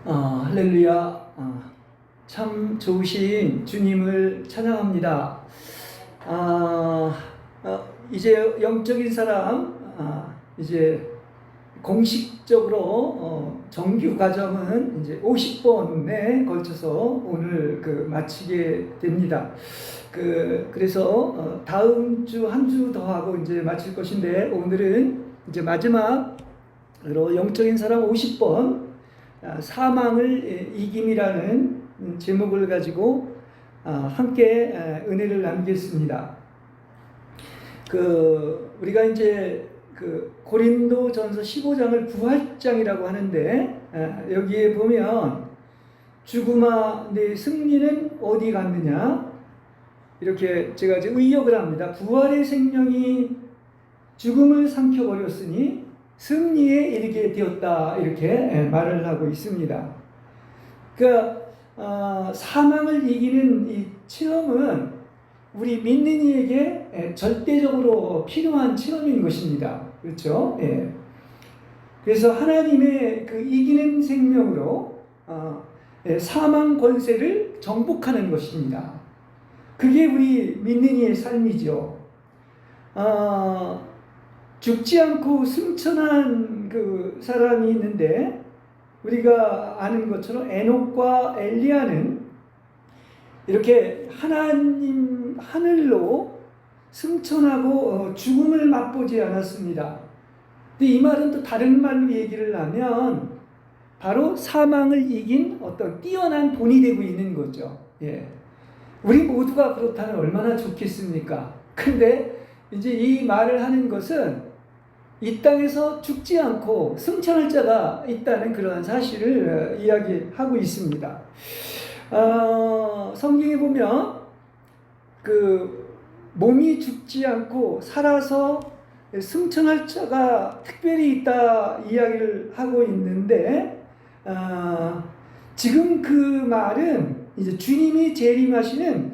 할렐루야. 참 좋으신 주님을 찬양합니다. 이제 영적인 사람, 이제 공식적으로 정규 과정은 이제 50번에 걸쳐서 오늘 마치게 됩니다. 그래서 다음 주 한 주 더 하고 이제 마칠 것인데, 오늘은 이제 마지막으로 영적인 사람 50번 사망을 이김이라는 제목을 가지고 함께 은혜를 나누겠습니다. 우리가 이제 고린도전서 15장을 부활장이라고 하는데, 여기에 보면 죽음아 내 승리는 어디 갔느냐, 이렇게 제가 이제 의역을 합니다. 부활의 생명이 죽음을 삼켜버렸으니 승리에 이르게 되었다, 이렇게 말을 하고 있습니다. 사망을 이기는 이 체험은 우리 믿는 이에게 절대적으로 필요한 체험인 것입니다. 그렇죠? 예. 그래서 하나님의 이기는 생명으로 사망 권세를 정복하는 것입니다. 그게 우리 믿는 이의 삶이죠. 죽지 않고 승천한 사람이 있는데, 우리가 아는 것처럼 에녹과 엘리야는 이렇게 하나님 하늘로 승천하고 죽음을 맛보지 않았습니다. 근데 이 말은 또 다른 말로 얘기를 하면 바로 사망을 이긴 어떤 뛰어난 본이 되고 있는 거죠. 예. 우리 모두가 그렇다면 얼마나 좋겠습니까? 근데 이제 이 말을 하는 것은 이 땅에서 죽지 않고 승천할 자가 있다는 그러한 사실을 이야기하고 있습니다. 성경에 보면 몸이 죽지 않고 살아서 승천할 자가 특별히 있다 이야기를 하고 있는데, 지금 그 말은 이제 주님이 재림하시는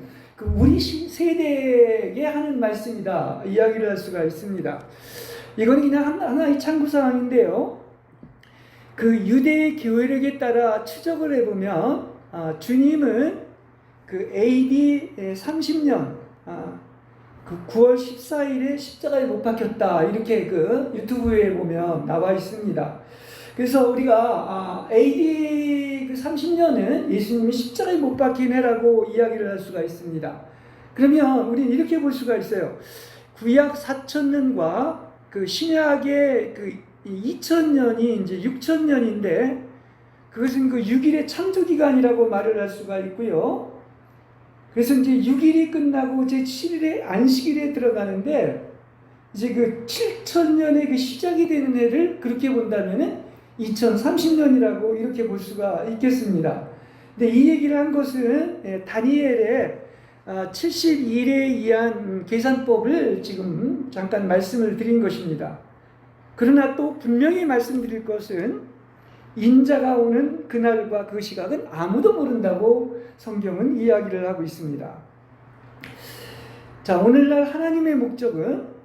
우리 세대에게 하는 말씀이다 이야기를 할 수가 있습니다. 이건 그냥 하나의 참고사항인데요. 유대 교회력에 따라 추적을 해보면 주님은 AD 30년 9월 14일에 십자가에 못 박혔다, 이렇게 유튜브에 보면 나와 있습니다. 그래서 우리가 AD 30년은 예수님이 십자가에 못 박힌 해라고 이야기를 할 수가 있습니다. 그러면 우리는 이렇게 볼 수가 있어요. 구약 4,000년과 신약의 2,000년이 이제 6,000년인데, 그것은 6일의 창조기간이라고 말을 할 수가 있고요. 그래서 이제 6일이 끝나고 이제 7일의 안식일에 들어가는데, 이제 7,000년의 시작이 되는 해를 그렇게 본다면은 2030년이라고 이렇게 볼 수가 있겠습니다. 근데 이 얘기를 한 것은 다니엘의 71에 의한 계산법을 지금 잠깐 말씀을 드린 것입니다. 그러나 또 분명히 말씀드릴 것은 인자가 오는 그날과 그 시각은 아무도 모른다고 성경은 이야기를 하고 있습니다. 자, 오늘날 하나님의 목적은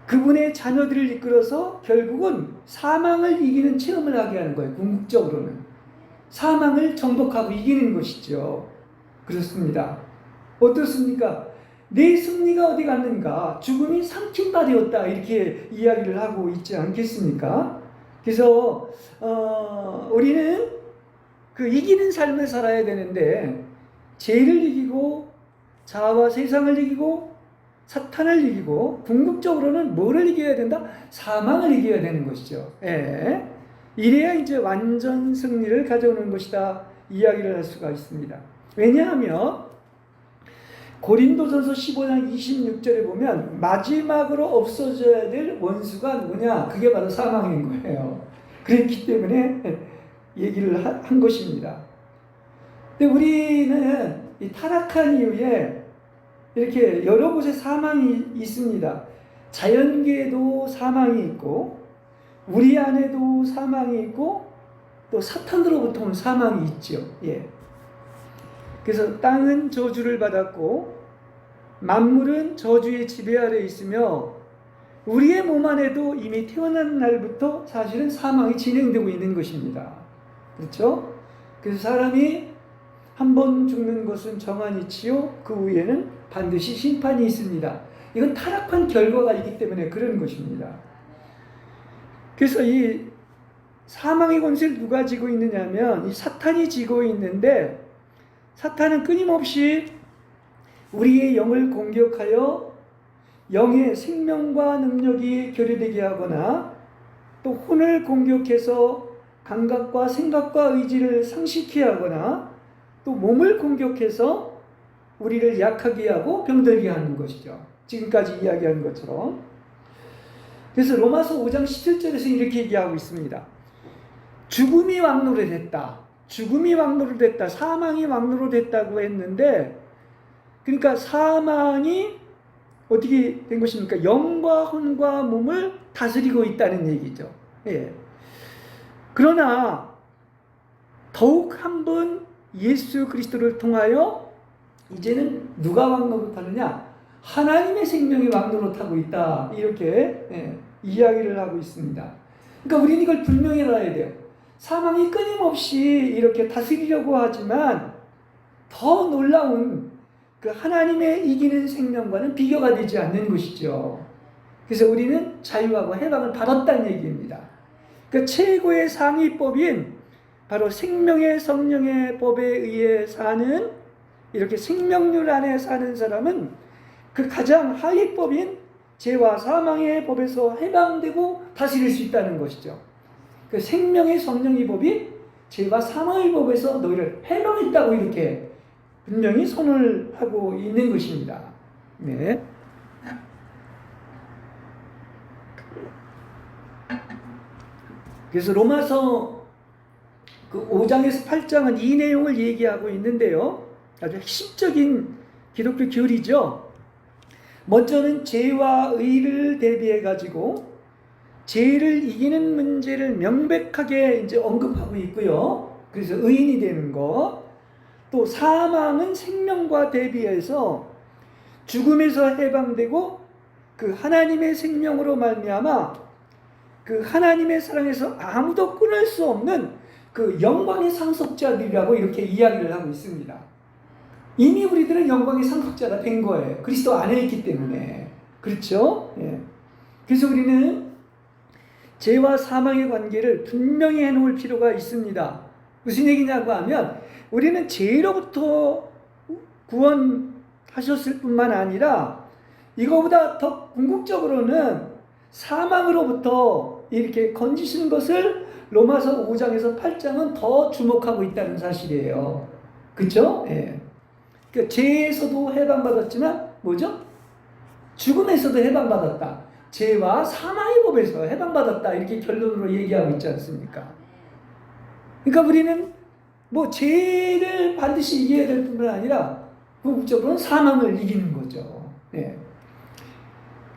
그분의 자녀들을 이끌어서 결국은 사망을 이기는 체험을 하게 하는 거예요. 궁극적으로는 사망을 정복하고 이기는 것이죠. 그렇습니다. 어떻습니까? 내 승리가 어디 갔는가? 죽음이 삼킨 바 되었다, 이렇게 이야기를 하고 있지 않겠습니까? 그래서 우리는 이기는 삶을 살아야 되는데, 죄를 이기고 자아와 세상을 이기고 사탄을 이기고 궁극적으로는 뭐를 이겨야 된다? 사망을 이겨야 되는 것이죠. 예. 이래야 이제 완전 승리를 가져오는 것이다 이야기를 할 수가 있습니다. 왜냐하면 고린도전서 15장 26절에 보면 마지막으로 없어져야 될 원수가 누구냐? 그게 바로 사망인 거예요. 그렇기 때문에 얘기를 한 것입니다. 근데 우리는 이 타락한 이후에 이렇게 여러 곳에 사망이 있습니다. 자연계에도 사망이 있고, 우리 안에도 사망이 있고, 또 사탄으로부터는 사망이 있죠. 예. 그래서 땅은 저주를 받았고 만물은 저주의 지배 아래 있으며, 우리의 몸 안에도 이미 태어난 날부터 사실은 사망이 진행되고 있는 것입니다. 그렇죠? 그래서 사람이 한 번 죽는 것은 정한이치요 그 후에는 반드시 심판이 있습니다. 이건 타락한 결과가 있기 때문에 그런 것입니다. 그래서 이 사망의 권세를 누가 쥐고 있느냐면 이 사탄이 쥐고 있는데, 사탄은 끊임없이 우리의 영을 공격하여 영의 생명과 능력이 결여되게 하거나, 또 혼을 공격해서 감각과 생각과 의지를 상실케 하거나, 또 몸을 공격해서 우리를 약하게 하고 병들게 하는 것이죠. 지금까지 이야기한 것처럼. 그래서 로마서 5장 17절에서 이렇게 얘기하고 있습니다. 죽음이 왕노로 됐다. 죽음이 왕노로 됐다. 사망이 왕노로 됐다고 했는데, 그러니까 사망이 어떻게 된 것입니까? 영과 혼과 몸을 다스리고 있다는 얘기죠. 예. 그러나 더욱 한 번 예수 그리스도를 통하여 이제는 누가 왕노릇하느냐? 하나님의 생명이 왕노릇하고 있다. 이렇게 이야기를 하고 있습니다. 그러니까 우리는 이걸 분명히 알아야 돼요. 사망이 끊임없이 이렇게 다스리려고 하지만 더 놀라운 그 하나님의 이기는 생명과는 비교가 되지 않는 것이죠. 그래서 우리는 자유하고 해방을 받았다는 얘기입니다. 그 최고의 상위법인 바로 생명의 성령의 법에 의해 사는, 이렇게 생명률 안에 사는 사람은 그 가장 하위법인 죄와 사망의 법에서 해방되고 다스릴 수 있다는 것이죠. 그 생명의 성령의 법이 죄와 사망의 법에서 너희를 해방했다고 이렇게 분명히 선언을 하고 있는 것입니다. 네. 그래서 로마서 그 5장에서 8장은 이 내용을 얘기하고 있는데요. 아주 핵심적인 기독교 교리죠. 먼저는 죄와 의를 대비해 가지고 죄를 이기는 문제를 명백하게 이제 언급하고 있고요. 그래서 의인이 되는 것. 또 사망은 생명과 대비해서 죽음에서 해방되고 그 하나님의 생명으로 말미암아 그 하나님의 사랑에서 아무도 끊을 수 없는 그 영광의 상속자들이라고 이렇게 이야기를 하고 있습니다. 이미 우리들은 영광의 상속자가 된 거예요. 그리스도 안에 있기 때문에. 그렇죠? 예. 그래서 우리는 죄와 사망의 관계를 분명히 해놓을 필요가 있습니다. 무슨 얘기냐고 하면 우리는 죄로부터 구원하셨을 뿐만 아니라 이거보다 더 궁극적으로는 사망으로부터 이렇게 건지신 것을 로마서 5장에서 8장은 더 주목하고 있다는 사실이에요. 그렇죠? 예. 그러니까 죄에서도 해방받았지만 뭐죠? 죽음에서도 해방받았다. 죄와 사망의 법에서 해방받았다. 이렇게 결론으로 얘기하고 있지 않습니까? 그러니까 우리는 뭐 죄를 반드시 이겨야 될 뿐만 아니라 궁극적으로는 사망을 이기는 거죠. 예.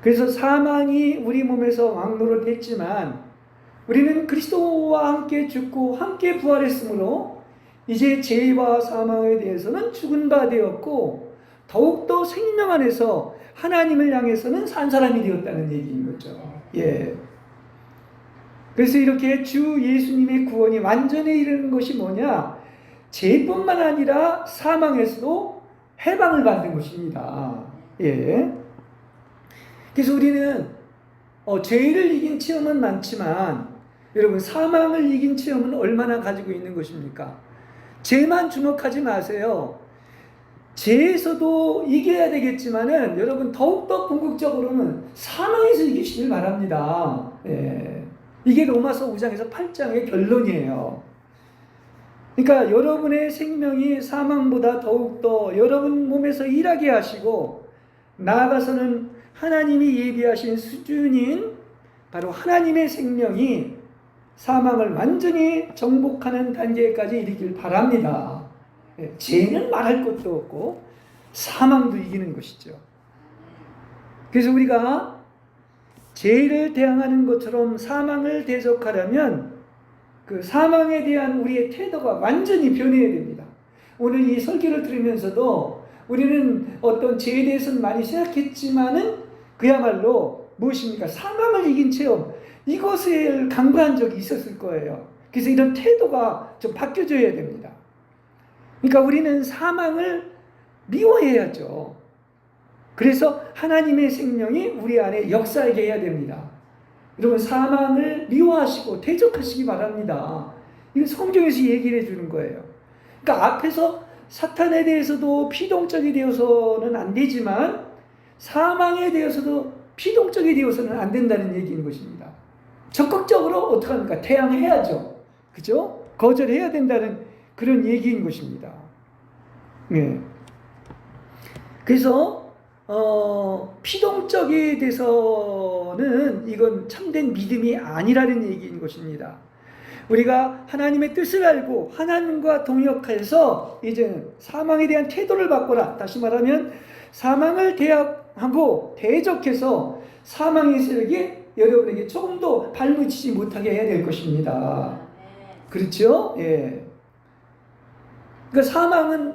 그래서 사망이 우리 몸에서 왕노릇 했지만 우리는 그리스도와 함께 죽고 함께 부활했으므로 이제 죄와 사망에 대해서는 죽은 바 되었고 더욱더 생명 안에서 하나님을 향해서는 산 사람이 되었다는 얘기인 거죠. 예. 그래서 이렇게 주 예수님의 구원이 완전히 이르는 것이 뭐냐? 죄뿐만 아니라 사망에서도 해방을 받는 것입니다. 예. 그래서 우리는 죄를 이긴 체험은 많지만 여러분 사망을 이긴 체험은 얼마나 가지고 있는 것입니까? 죄만 주목하지 마세요. 죄에서도 이겨야 되겠지만은 여러분 더욱더 궁극적으로는 사망에서 이기시길 바랍니다. 예. 이게 로마서 5장에서 8장의 결론이에요. 그러니까 여러분의 생명이 사망보다 더욱더 여러분 몸에서 일하게 하시고 나아가서는 하나님이 예비하신 수준인 바로 하나님의 생명이 사망을 완전히 정복하는 단계까지 이르길 바랍니다. 죄는 말할 것도 없고 사망도 이기는 것이죠. 그래서 우리가 죄를 대항하는 것처럼 사망을 대적하려면 그 사망에 대한 우리의 태도가 완전히 변해야 됩니다. 오늘 이 설교를 들으면서도 우리는 어떤 죄에 대해서는 많이 생각했지만은 그야말로 무엇입니까? 사망을 이긴 체험, 이것을 강구한 적이 있었을 거예요. 그래서 이런 태도가 좀 바뀌어져야 됩니다. 그러니까 우리는 사망을 미워해야죠. 그래서 하나님의 생명이 우리 안에 역사하게 해야 됩니다. 여러분, 사망을 미워하시고 대적하시기 바랍니다. 이거 성경에서 얘기를 해주는 거예요. 그러니까 앞에서 사탄에 대해서도 피동적이 되어서는 안 되지만 사망에 대해서도 피동적이 되어서는 안 된다는 얘기인 것입니다. 적극적으로 어떻게 합니까? 대항해야죠. 그죠? 거절해야 된다는 그런 얘기인 것입니다. 네. 그래서 피동적이 돼서는 이건 참된 믿음이 아니라는 얘기인 것입니다. 우리가 하나님의 뜻을 알고 하나님과 동역해서 이제 사망에 대한 태도를 바꿔라. 다시 말하면 사망을 대항하고 대적해서 사망의 세력이 여러분에게 조금 더 발붙이지 못하게 해야 될 것입니다. 그렇죠? 예. 그러니까 사망은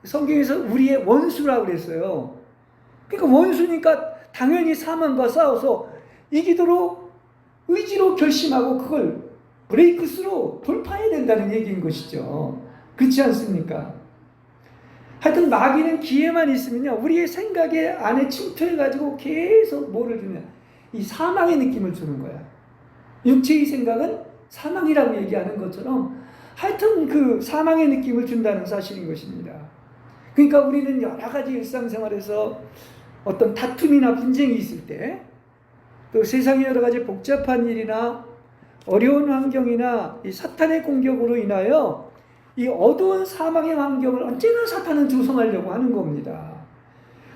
성경에서 우리의 원수라고 그랬어요. 그러니까 원수니까 당연히 사망과 싸워서 이기도록 의지로 결심하고 그걸 브레이크스루 돌파해야 된다는 얘기인 것이죠. 그렇지 않습니까? 하여튼 마귀는 기회만 있으면요, 우리의 생각에 안에 침투해가지고 계속 뭐를 주냐, 이 사망의 느낌을 주는 거야. 육체의 생각은 사망이라고 얘기하는 것처럼 하여튼 그 사망의 느낌을 준다는 사실인 것입니다. 그러니까 우리는 여러 가지 일상생활에서 어떤 다툼이나 분쟁이 있을 때, 또 세상의 여러 가지 복잡한 일이나 어려운 환경이나 이 사탄의 공격으로 인하여 이 어두운 사망의 환경을 언제나 사탄은 조성하려고 하는 겁니다.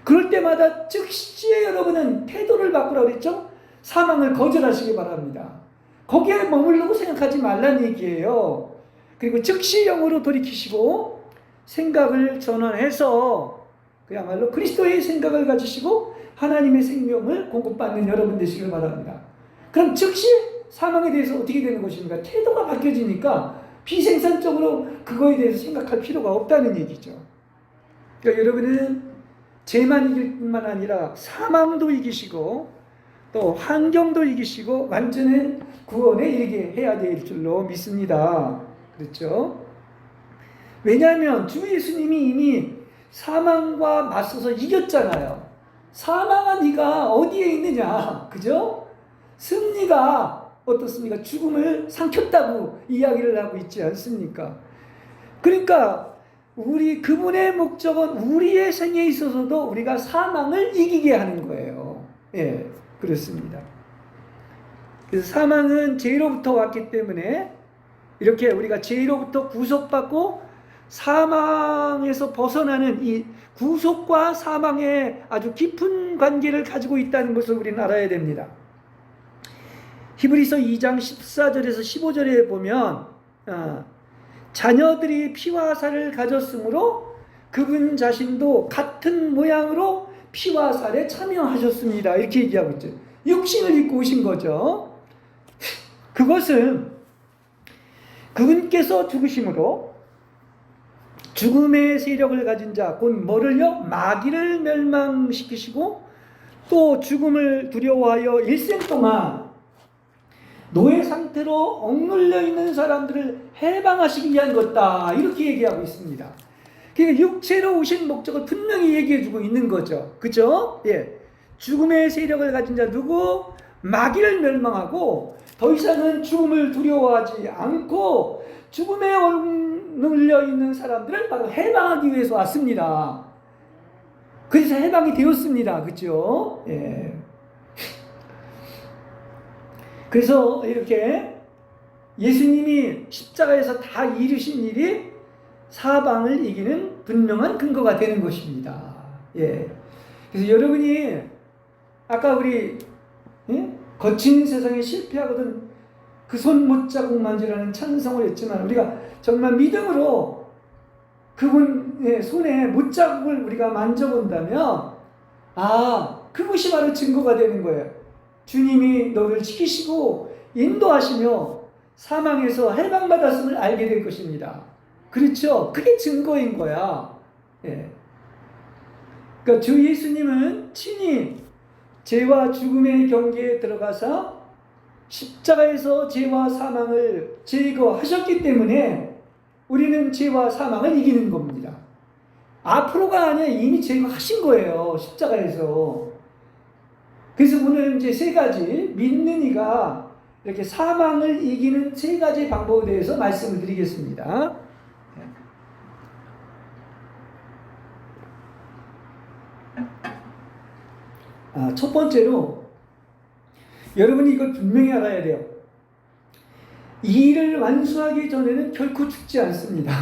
그럴 때마다 즉시 여러분은 태도를 바꾸라고 그랬죠? 사망을 거절하시기 바랍니다. 거기에 머무르고 생각하지 말라는 얘기예요. 그리고 즉시 영으로 돌이키시고 생각을 전환해서 그야말로 그리스도의 생각을 가지시고 하나님의 생명을 공급받는 여러분 되시길 바랍니다. 그럼 즉시 사망에 대해서 어떻게 되는 것입니까? 태도가 바뀌어지니까 비생산적으로 그거에 대해서 생각할 필요가 없다는 얘기죠. 그러니까 여러분은 죄만 이길 뿐만 아니라 사망도 이기시고 또 환경도 이기시고 완전한 구원에 이르게 해야 될 줄로 믿습니다. 그렇죠? 왜냐하면 주 예수님이 이미 사망과 맞서서 이겼잖아요. 사망아 네가 어디에 있느냐, 그죠? 승리가 어떻습니까? 죽음을 삼켰다고 이야기를 하고 있지 않습니까? 그러니까 그분의 목적은 우리의 생에 있어서도 우리가 사망을 이기게 하는 거예요. 예, 그렇습니다. 그래서 사망은 죄로부터 왔기 때문에 이렇게 우리가 죄로부터 구속받고 사망에서 벗어나는 이 구속과 사망의 아주 깊은 관계를 가지고 있다는 것을 우리는 알아야 됩니다. 히브리서 2장 14절에서 15절에 보면 자녀들이 피와 살을 가졌으므로 그분 자신도 같은 모양으로 피와 살에 참여하셨습니다. 이렇게 얘기하고 있죠. 육신을 입고 오신 거죠. 그것은 그분께서 죽으심으로 죽음의 세력을 가진 자, 곧 뭐를요? 마귀를 멸망시키시고 또 죽음을 두려워하여 일생 동안 노예 상태로 억눌려 있는 사람들을 해방하시기 위한 것다. 이렇게 얘기하고 있습니다. 그러니까 육체로 오신 목적을 분명히 얘기해주고 있는 거죠. 그죠? 예. 죽음의 세력을 가진 자 누구? 마귀를 멸망하고 더 이상은 죽음을 두려워하지 않고 죽음에 억눌려 있는 사람들을 바로 해방하기 위해서 왔습니다. 그래서 해방이 되었습니다. 그죠? 예. 그래서 이렇게 예수님이 십자가에서 다 이루신 일이 사방을 이기는 분명한 근거가 되는 것입니다. 예. 그래서 여러분이 아까 우리 거친 세상에 실패하거든 그 손 못자국 만지라는 찬송을 했지만 우리가 정말 믿음으로 그분의 손에 못자국을 우리가 만져본다면 그것이 바로 증거가 되는 거예요. 주님이 너를 지키시고 인도하시며 사망에서 해방받았음을 알게 될 것입니다. 그렇죠? 그게 증거인 거야. 예. 그러니까 주 예수님은 친히 죄와 죽음의 경계에 들어가서 십자가에서 죄와 사망을 제거하셨기 때문에 우리는 죄와 사망을 이기는 겁니다. 앞으로가 아니라 이미 제거하신 거예요. 십자가에서. 그래서 오늘 이제 세 가지 믿는 이가 이렇게 사망을 이기는 세 가지 방법에 대해서 말씀을 드리겠습니다. 첫 번째로 여러분이 이걸 분명히 알아야 돼요. 이 일을 완수하기 전에는 결코 죽지 않습니다.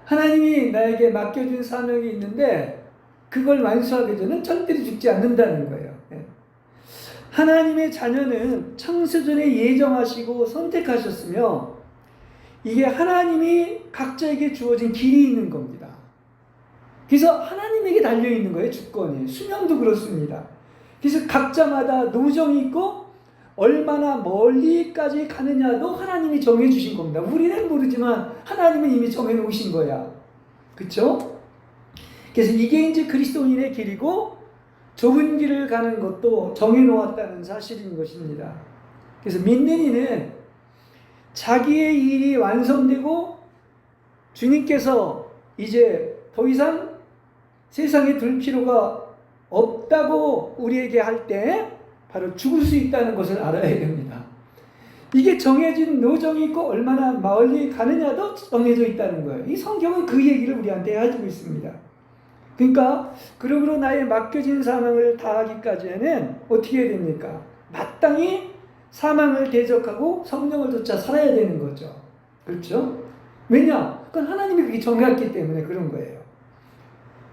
하나님이 나에게 맡겨준 사명이 있는데 그걸 완수하기 전에는 절대로 죽지 않는다는 거예요. 하나님의 자녀는 창세전에 예정하시고 선택하셨으며 이게 하나님이 각자에게 주어진 길이 있는 겁니다. 그래서 하나님에게 달려있는 거예요. 주권이. 수명도 그렇습니다. 그래서 각자마다 노정이 있고 얼마나 멀리까지 가느냐도 하나님이 정해주신 겁니다. 우리는 모르지만 하나님은 이미 정해놓으신 거야. 그렇죠? 그래서 이게 이제 그리스도인의 길이고 좁은 길을 가는 것도 정해놓았다는 사실인 것입니다. 그래서 믿는 이는 자기의 일이 완성되고 주님께서 이제 더 이상 세상에 둘 필요가 없다고 우리에게 할 때 바로 죽을 수 있다는 것을 알아야 됩니다. 이게 정해진 노정이 있고 얼마나 멀리 가느냐도 정해져 있다는 거예요. 이 성경은 그 얘기를 우리한테 해주고 있습니다. 그러니까 그러므로 나의 맡겨진 사명을 다하기까지는 어떻게 해야 됩니까? 마땅히 사망을 대적하고 성령을 쫓아 살아야 되는 거죠. 그렇죠? 왜냐? 그건 하나님이 그렇게 정했기 때문에 그런 거예요.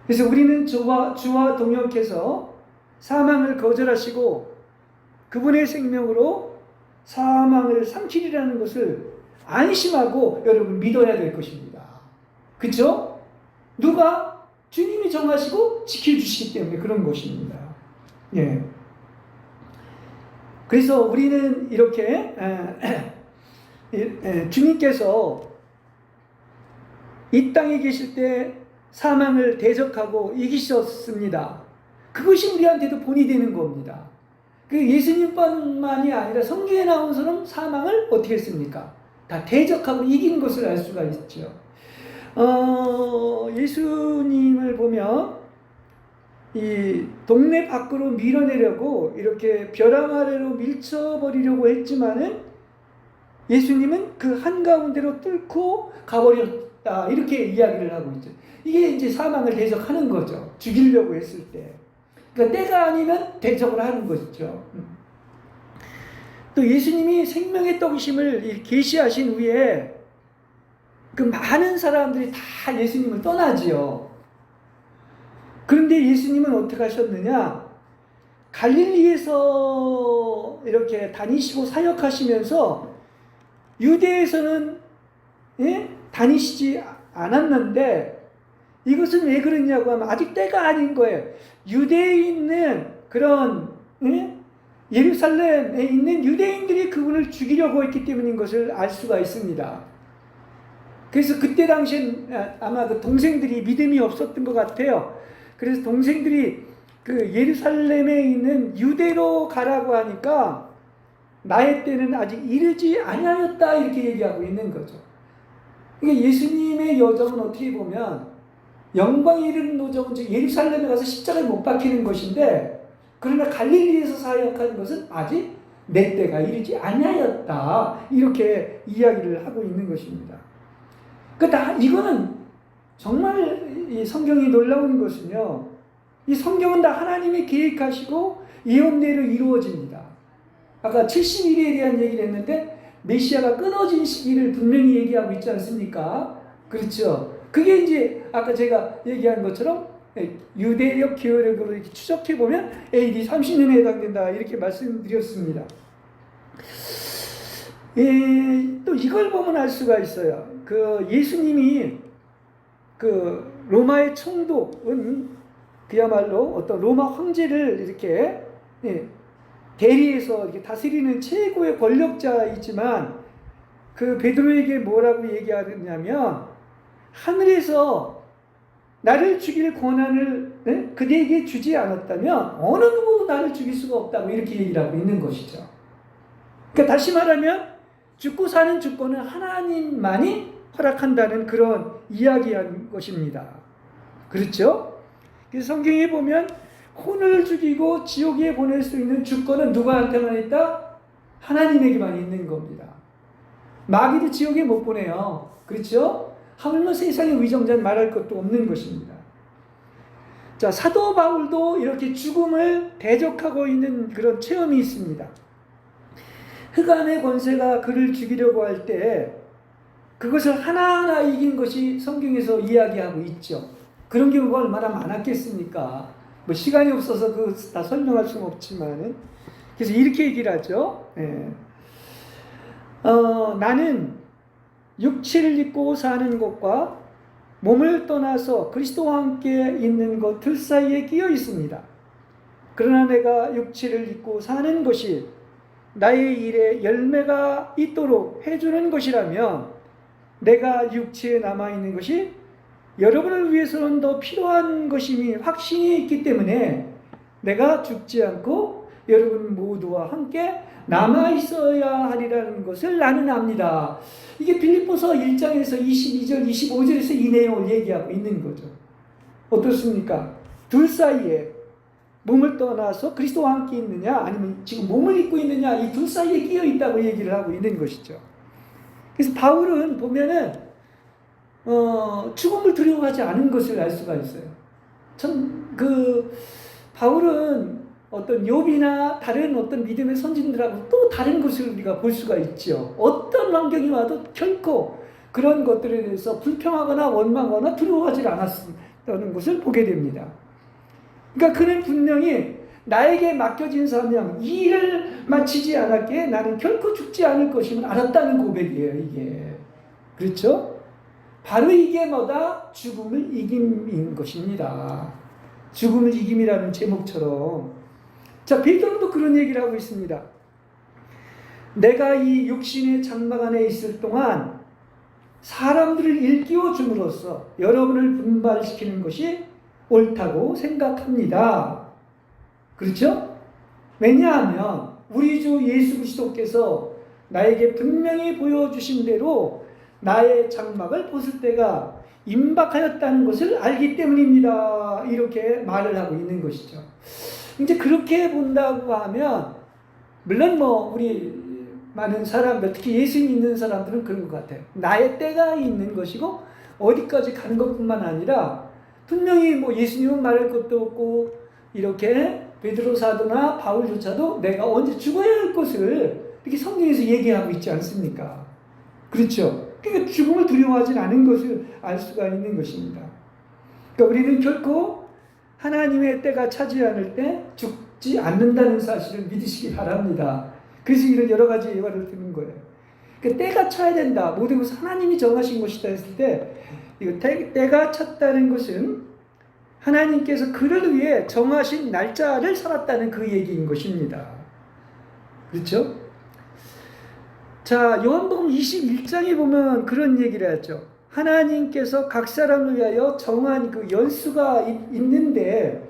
그래서 우리는 주와 동역해서 사망을 거절하시고 그분의 생명으로 사망을 삼키리라는 것을 안심하고 여러분 믿어야 될 것입니다. 그렇죠? 누가? 주님이 정하시고 지켜주시기 때문에 그런 것입니다. 예. 그래서 우리는 이렇게 주님께서 이 땅에 계실 때 사망을 대적하고 이기셨습니다. 그것이 우리한테도 본이 되는 겁니다. 그 예수님뿐만이 아니라 성경에 나온 사람 사망을 어떻게 했습니까? 다 대적하고 이긴 것을 알 수가 있죠. 예수님을 보면 이 동네 밖으로 밀어내려고 이렇게 벼랑 아래로 밀쳐버리려고 했지만은 예수님은 그 한가운데로 뚫고 가버렸다. 이렇게 이야기를 하고 있죠. 이게 이제 사망을 대적하는 거죠. 죽이려고 했을 때. 그러니까 때가 아니면 대적을 하는 것이죠. 또 예수님이 생명의 떡이심을 계시하신 후에 그 많은 사람들이 다 예수님을 떠나지요. 그런데 예수님은 어떻게 하셨느냐? 갈릴리에서 이렇게 다니시고 사역하시면서 유대에서는 다니시지 않았는데 이것은 왜 그러냐고 하면 아직 때가 아닌 거예요. 유대에 있는 그런 예루살렘에 있는 유대인들이 그분을 죽이려고 했기 때문인 것을 알 수가 있습니다. 그래서 그때 당시엔 아마 그 동생들이 믿음이 없었던 것 같아요. 그래서 동생들이 그 예루살렘에 있는 유대로 가라고 하니까 나의 때는 아직 이르지 아니하였다 이렇게 얘기하고 있는 거죠. 그러니까 예수님의 여정은 어떻게 보면 영광에 이르는 노정은 예루살렘에 가서 십자가에 못 박히는 것인데 그러나 갈릴리에서 사역하는 것은 아직 내 때가 이르지 아니하였다 이렇게 이야기를 하고 있는 것입니다. 그러니까 이거는 정말 이 성경이 놀라운 것은요. 이 성경은 다 하나님이 계획하시고 예언대로 이루어집니다. 아까 70일에 대한 얘기를 했는데 메시아가 끊어진 시기를 분명히 얘기하고 있지 않습니까? 그렇죠. 그게 이제 아까 제가 얘기한 것처럼 유대력 기호력으로 이렇게 추적해보면 AD 30년에 해당된다 이렇게 말씀드렸습니다. 또 이걸 보면 알 수가 있어요. 그 예수님이 그 로마의 총독은 그야말로 어떤 로마 황제를 이렇게 대리해서 이렇게 다스리는 최고의 권력자이지만 그 베드로에게 뭐라고 얘기하느냐면 하늘에서 나를 죽일 권한을 그대에게 주지 않았다면 어느 누구도 나를 죽일 수가 없다고 이렇게 얘기를 하고 있는 것이죠. 그러니까 다시 말하면 죽고 사는 주권은 하나님만이 허락한다는 그런 이야기한 것입니다. 그렇죠? 그래서 성경에 보면 혼을 죽이고 지옥에 보낼 수 있는 주권은 누구한테만 있다? 하나님에게만 있는 겁니다. 마귀도 지옥에 못 보내요. 그렇죠? 하물며 세상의 위정자는 말할 것도 없는 것입니다. 자, 사도 바울도 이렇게 죽음을 대적하고 있는 그런 체험이 있습니다. 흑암의 권세가 그를 죽이려고 할 때 그것을 하나하나 이긴 것이 성경에서 이야기하고 있죠. 그런 경우가 얼마나 많았겠습니까? 뭐 시간이 없어서 그 다 설명할 수는 없지만, 그래서 이렇게 얘기를 하죠. 나는 육체를 입고 사는 것과 몸을 떠나서 그리스도와 함께 있는 것 둘 사이에 끼어 있습니다. 그러나 내가 육체를 입고 사는 것이 나의 일에 열매가 있도록 해주는 것이라면 내가 육체에 남아있는 것이 여러분을 위해서는 더 필요한 것임이 확신이 있기 때문에 내가 죽지 않고 여러분 모두와 함께 남아있어야 하리라는 것을 나는 압니다. 이게 빌립보서 1장에서 22절, 25절에서 이 내용을 얘기하고 있는 거죠. 어떻습니까? 둘 사이에 몸을 떠나서 그리스도와 함께 있느냐 아니면 지금 몸을 입고 있느냐 이 둘 사이에 끼어 있다고 얘기를 하고 있는 것이죠. 그래서 바울은 보면은 죽음을 두려워하지 않은 것을 알 수가 있어요. 참 바울은 어떤 욥이나 다른 어떤 믿음의 선진들하고 또 다른 것을 우리가 볼 수가 있죠. 어떤 환경이 와도 결코 그런 것들에 대해서 불평하거나 원망하거나 두려워하지 않았다는 것을 보게 됩니다. 그러니까 그는 분명히 나에게 맡겨진 사명, 이 일을 마치지 않았기에 나는 결코 죽지 않을 것임을 알았다는 고백이에요, 이게. 그렇죠? 바로 이게 뭐다? 죽음을 이김인 것입니다. 죽음을 이김이라는 제목처럼. 자, 베드로도 그런 얘기를 하고 있습니다. 내가 이 육신의 장막 안에 있을 동안 사람들을 일깨워 줌으로써 여러분을 분발시키는 것이 옳다고 생각합니다. 그렇죠? 왜냐하면 우리 주 예수 그리스도께서 나에게 분명히 보여주신 대로 나의 장막을 벗을 때가 임박하였다는 것을 알기 때문입니다. 이렇게 말을 하고 있는 것이죠. 이제 그렇게 본다고 하면 물론 우리 많은 사람들, 특히 예수 믿는 사람들은 그런 것 같아요. 나의 때가 있는 것이고 어디까지 가는 것뿐만 아니라 분명히 예수님은 말할 것도 없고 이렇게 베드로 사도나 바울조차도 내가 언제 죽어야 할 것을 이렇게 성경에서 얘기하고 있지 않습니까? 그렇죠? 그러니까 죽음을 두려워하지 않은 것을 알 수가 있는 것입니다. 그러니까 우리는 결코 하나님의 때가 차지 않을 때 죽지 않는다는 사실을 믿으시기 바랍니다. 그래서 이런 여러 가지 예화를 드는 거예요. 그러니까 때가 차야 된다. 모든 것은 하나님이 정하신 것이다 했을 때 이거 때가 찼다는 것은 하나님께서 그를 위해 정하신 날짜를 살았다는 그 얘기인 것입니다. 그렇죠? 자, 요한복음 21장에 보면 그런 얘기를 하죠. 하나님께서 각 사람을 위하여 정한 그 연수가 있는데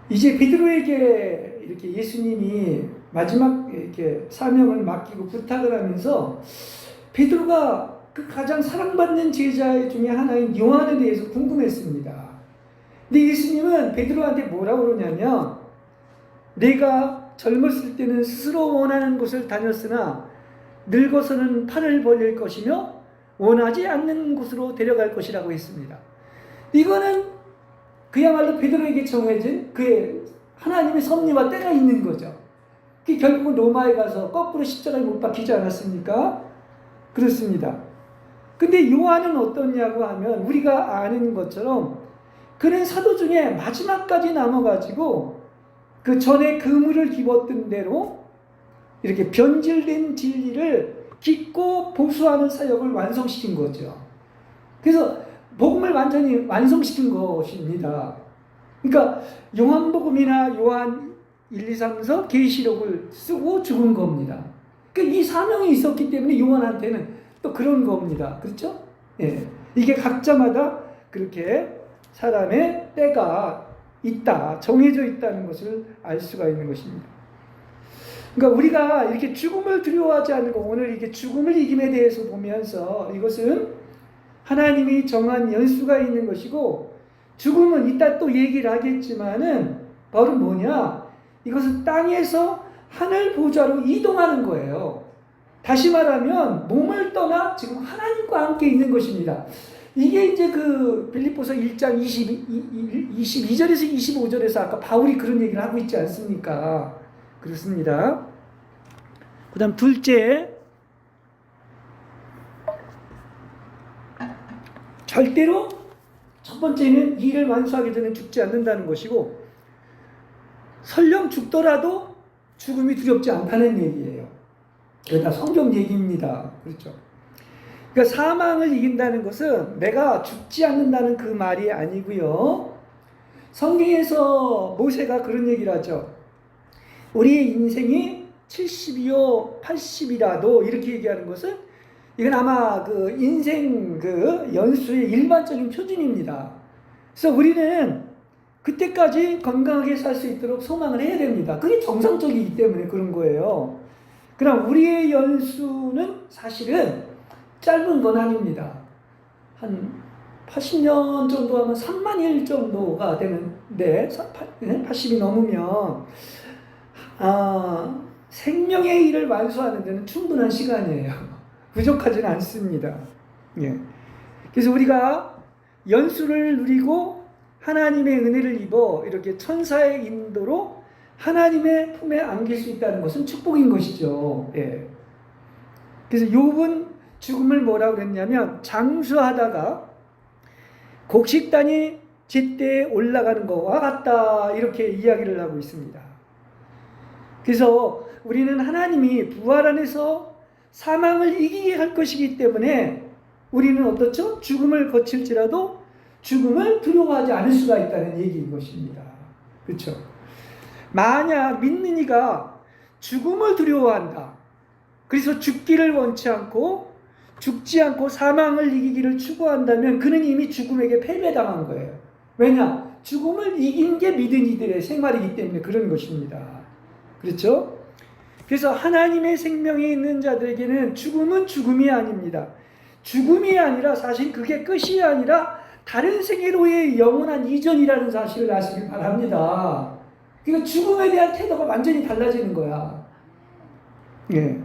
이제 베드로에게 이렇게 예수님이 마지막 이렇게 사명을 맡기고 부탁을 하면서 베드로가 그 가장 사랑받는 제자 중에 하나인 요한에 대해서 궁금했습니다. 근데 예수님은 베드로한테 뭐라고 그러냐면 내가 젊었을 때는 스스로 원하는 곳을 다녔으나 늙어서는 팔을 벌릴 것이며 원하지 않는 곳으로 데려갈 것이라고 했습니다. 이거는 그야말로 베드로에게 정해진 그의 하나님의 섭리와 때가 있는 거죠. 결국은 로마에 가서 거꾸로 십자가에 못 박히지 않았습니까? 그렇습니다. 근데 요한은 어떠냐고 하면 우리가 아는 것처럼 그는 사도 중에 마지막까지 남아가지고 그 전에 그물을 집었던 대로 이렇게 변질된 진리를 깊고 보수하는 사역을 완성시킨 거죠. 그래서 복음을 완전히 완성시킨 것입니다. 그러니까 요한복음이나 요한 1, 2, 3서 계시록을 쓰고 죽은 겁니다. 그러니까 이 사명이 있었기 때문에 요한한테는 또 그런 겁니다. 그렇죠? 예. 이게 각자마다 그렇게 사람의 때가 있다, 정해져 있다는 것을 알 수가 있는 것입니다. 그러니까 우리가 이렇게 죽음을 두려워하지 않고 오늘 이렇게 죽음을 이김에 대해서 보면서 이것은 하나님이 정한 연수가 있는 것이고, 죽음은 이따 또 얘기를 하겠지만은 바로 뭐냐? 이것은 땅에서 하늘 보좌로 이동하는 거예요. 다시 말하면 몸을 떠나 지금 하나님과 함께 있는 것입니다. 이게 이제 그 빌립보서 1장 22절에서 25절에서 아까 바울이 그런 얘기를 하고 있지 않습니까? 그렇습니다. 그 다음 둘째, 절대로 첫 번째는 이 일을 완수하기 전에 죽지 않는다는 것이고, 설령 죽더라도 죽음이 두렵지 않다는 얘기예요. 이거 다 성경 얘기입니다. 그렇죠? 그러니까 사망을 이긴다는 것은 내가 죽지 않는다는 그 말이 아니고요. 성경에서 모세가 그런 얘기를 하죠. 우리의 인생이 70이요 80이라도 이렇게 얘기하는 것은 이건 아마 그 인생 그 연수의 일반적인 표준입니다. 그래서 우리는 그때까지 건강하게 살 수 있도록 소망을 해야 됩니다. 그게 정상적이기 때문에 그런 거예요. 그러나 우리의 연수는 사실은 짧은 건 아닙니다. 한 80년 정도 하면 3만 일 정도가 되는데 80이 넘으면 생명의 일을 완수하는 데는 충분한 시간이에요. 부족하지는 않습니다. 예. 그래서 우리가 연수를 누리고 하나님의 은혜를 입어 이렇게 천사의 인도로 하나님의 품에 안길 수 있다는 것은 축복인 것이죠. 예. 그래서 욥은 죽음을 뭐라고 그랬냐면 장수하다가 곡식단이 제때에 올라가는 것과 같다 이렇게 이야기를 하고 있습니다. 그래서 우리는 하나님이 부활 안에서 사망을 이기게 할 것이기 때문에 우리는 어떻죠? 죽음을 거칠지라도 죽음을 두려워하지 않을 수가 있다는 얘기인 것입니다. 그렇죠? 만약 믿는 이가 죽음을 두려워한다. 그래서 죽기를 원치 않고 죽지 않고 사망을 이기기를 추구한다면 그는 이미 죽음에게 패배당한 거예요. 왜냐? 죽음을 이긴 게 믿은 이들의 생활이기 때문에 그런 것입니다. 그렇죠? 그래서 하나님의 생명이 있는 자들에게는 죽음은 죽음이 아닙니다. 죽음이 아니라 사실 그게 끝이 아니라 다른 생애로의 영원한 이전이라는 사실을 아시길 바랍니다. 그러니까 죽음에 대한 태도가 완전히 달라지는 거야. 예.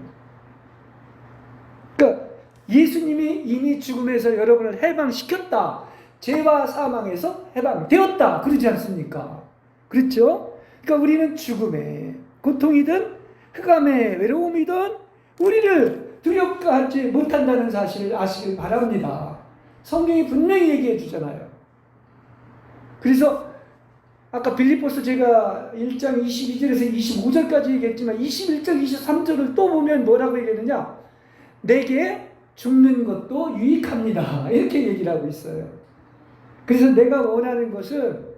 그러니까 예수님이 이미 죽음에서 여러분을 해방시켰다. 죄와 사망에서 해방되었다. 그러지 않습니까? 그렇죠? 그러니까 우리는 죽음에 고통이든 흑암의 외로움이든 우리를 두렵게 못한다는 사실을 아시길 바랍니다. 성경이 분명히 얘기해 주잖아요. 그래서 아까 빌립보서 제가 1장 22절에서 25절까지 얘기했지만 21절, 23절을 또 보면 뭐라고 얘기했느냐? 내게 죽는 것도 유익합니다. 이렇게 얘기를 하고 있어요. 그래서 내가 원하는 것은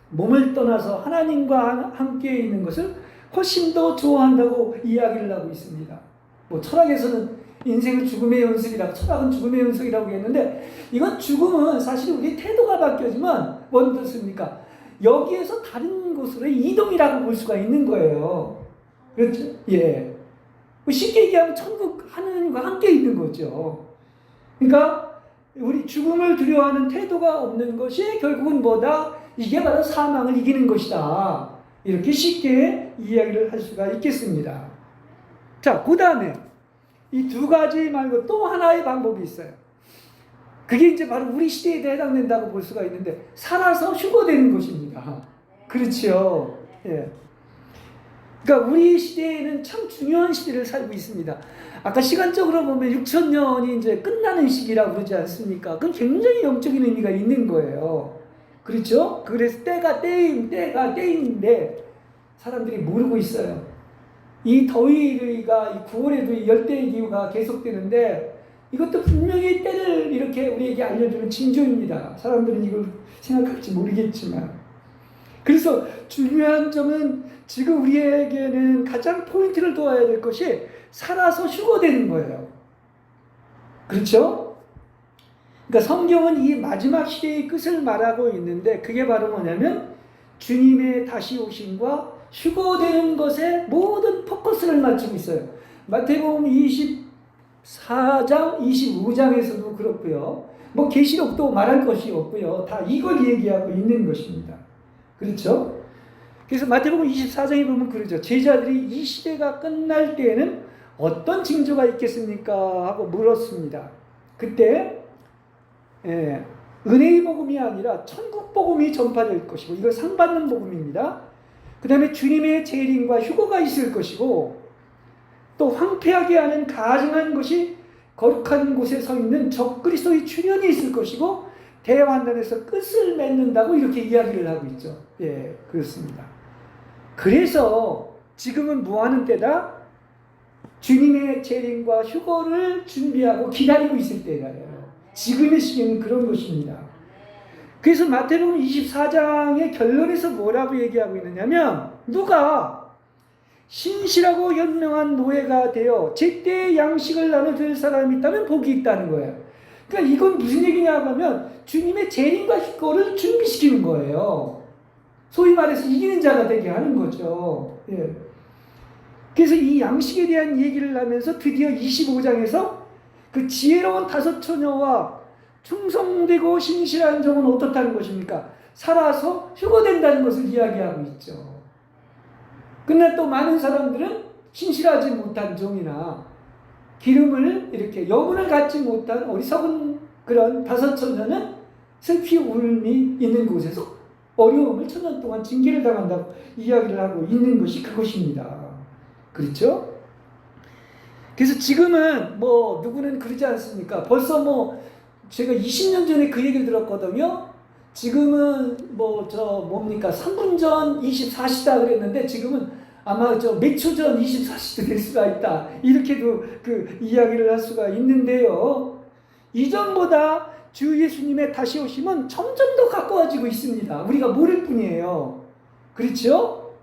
몸을 떠나서 하나님과 함께 있는 것을 훨씬 더 좋아한다고 이야기를 하고 있습니다. 뭐 철학에서는 인생은 죽음의 연속이라고, 철학은 죽음의 연속이라고 했는데 이건 죽음은 사실 우리 태도가 바뀌어지면 뭔 뜻입니까? 여기에서 다른 곳으로의 이동이라고 볼 수가 있는 거예요. 그렇죠? 예. 쉽게 얘기하면 천국 하나님과 함께 있는 거죠. 그러니까 우리 죽음을 두려워하는 태도가 없는 것이 결국은 뭐다? 이게 바로 사망을 이기는 것이다. 이렇게 쉽게 이야기를 할 수가 있겠습니다. 자, 그 다음에 이 두 가지 말고 또 하나의 방법이 있어요. 그게 이제 바로 우리 시대에 해당된다고 볼 수가 있는데 살아서 휴거되는 것입니다. 그렇죠. 예. 그러니까 우리 시대에는 참 중요한 시대를 살고 있습니다. 아까 시간적으로 보면 6,000년이 이제 끝나는 시기라고 그러지 않습니까? 그건 굉장히 영적인 의미가 있는 거예요. 그렇죠? 그래서 때가 때인데 사람들이 모르고 있어요. 이 더위가 이 9월에도 열대의 기후가 계속되는데 이것도 분명히 때를 이렇게 우리에게 알려주는 징조입니다. 사람들은 이걸 생각할지 모르겠지만. 그래서 중요한 점은 지금 우리에게는 가장 포인트를 둬야 될 것이 살아서 휴거되는 거예요. 그렇죠? 그러니까 성경은 이 마지막 시대의 끝을 말하고 있는데 그게 바로 뭐냐면 주님의 다시 오심과 휴거되는 것에 모든 포커스를 맞추고 있어요. 마태복음 24장, 25장에서도 그렇고요. 뭐 계시록도 말할 것이 없고요. 다 이걸 얘기하고 있는 것입니다. 그렇죠? 그래서 마태복음 24장에 보면 그러죠. 제자들이 이 시대가 끝날 때에는 어떤 징조가 있겠습니까? 하고 물었습니다. 그때 은혜의 복음이 아니라 천국 복음이 전파될 것이고, 이거 상 받는 복음입니다. 그 다음에 주님의 재림과 휴거가 있을 것이고, 또 황폐하게 하는 가증한 것이 거룩한 곳에 서 있는 적그리스도의 출현이 있을 것이고, 대환란에서 끝을 맺는다고 이렇게 이야기를 하고 있죠. 예, 그렇습니다. 그래서 지금은 뭐하는 때다? 주님의 재림과 휴거를 준비하고 기다리고 있을 때예요. 지금의 시기는 그런 것입니다. 그래서 마태복음 24장의 결론에서 뭐라고 얘기하고 있느냐면, 누가 신실하고 현명한 노예가 되어 제때의 양식을 나눠줄 사람이 있다면 복이 있다는 거예요. 그러니까 이건 무슨 얘기냐 하면 주님의 재림과 휴거를 준비시키는 거예요. 소위 말해서 이기는 자가 되게 하는 거죠. 예. 그래서 이 양식에 대한 얘기를 하면서 드디어 25장에서 그 지혜로운 다섯 처녀와 충성되고 신실한 종은 어떻다는 것입니까? 살아서 휴거된다는 것을 이야기하고 있죠. 그러나 또 많은 사람들은 신실하지 못한 종이나 기름을 이렇게 여분을 갖지 못한 어리석은 그런 다섯 처녀는 슬피 울음이 있는 곳에서 어려움을 천년 동안 징계를 당한다고 이야기를 하고 있는 것이 그것입니다. 그렇죠? 그래서 지금은 뭐 누구는 그러지 않습니까? 벌써 뭐 제가 20년 전에 그 얘기를 들었거든요. 지금은 뭐 뭡니까 3분 전 24시다 그랬는데 지금은 아마 몇 초 전 24시도 될 수가 있다. 이렇게도 그 이야기를 할 수가 있는데요. 이전보다 주 예수님의 다시 오심은 점점 더 가까워지고 있습니다. 우리가 모를 뿐이에요. 그렇죠?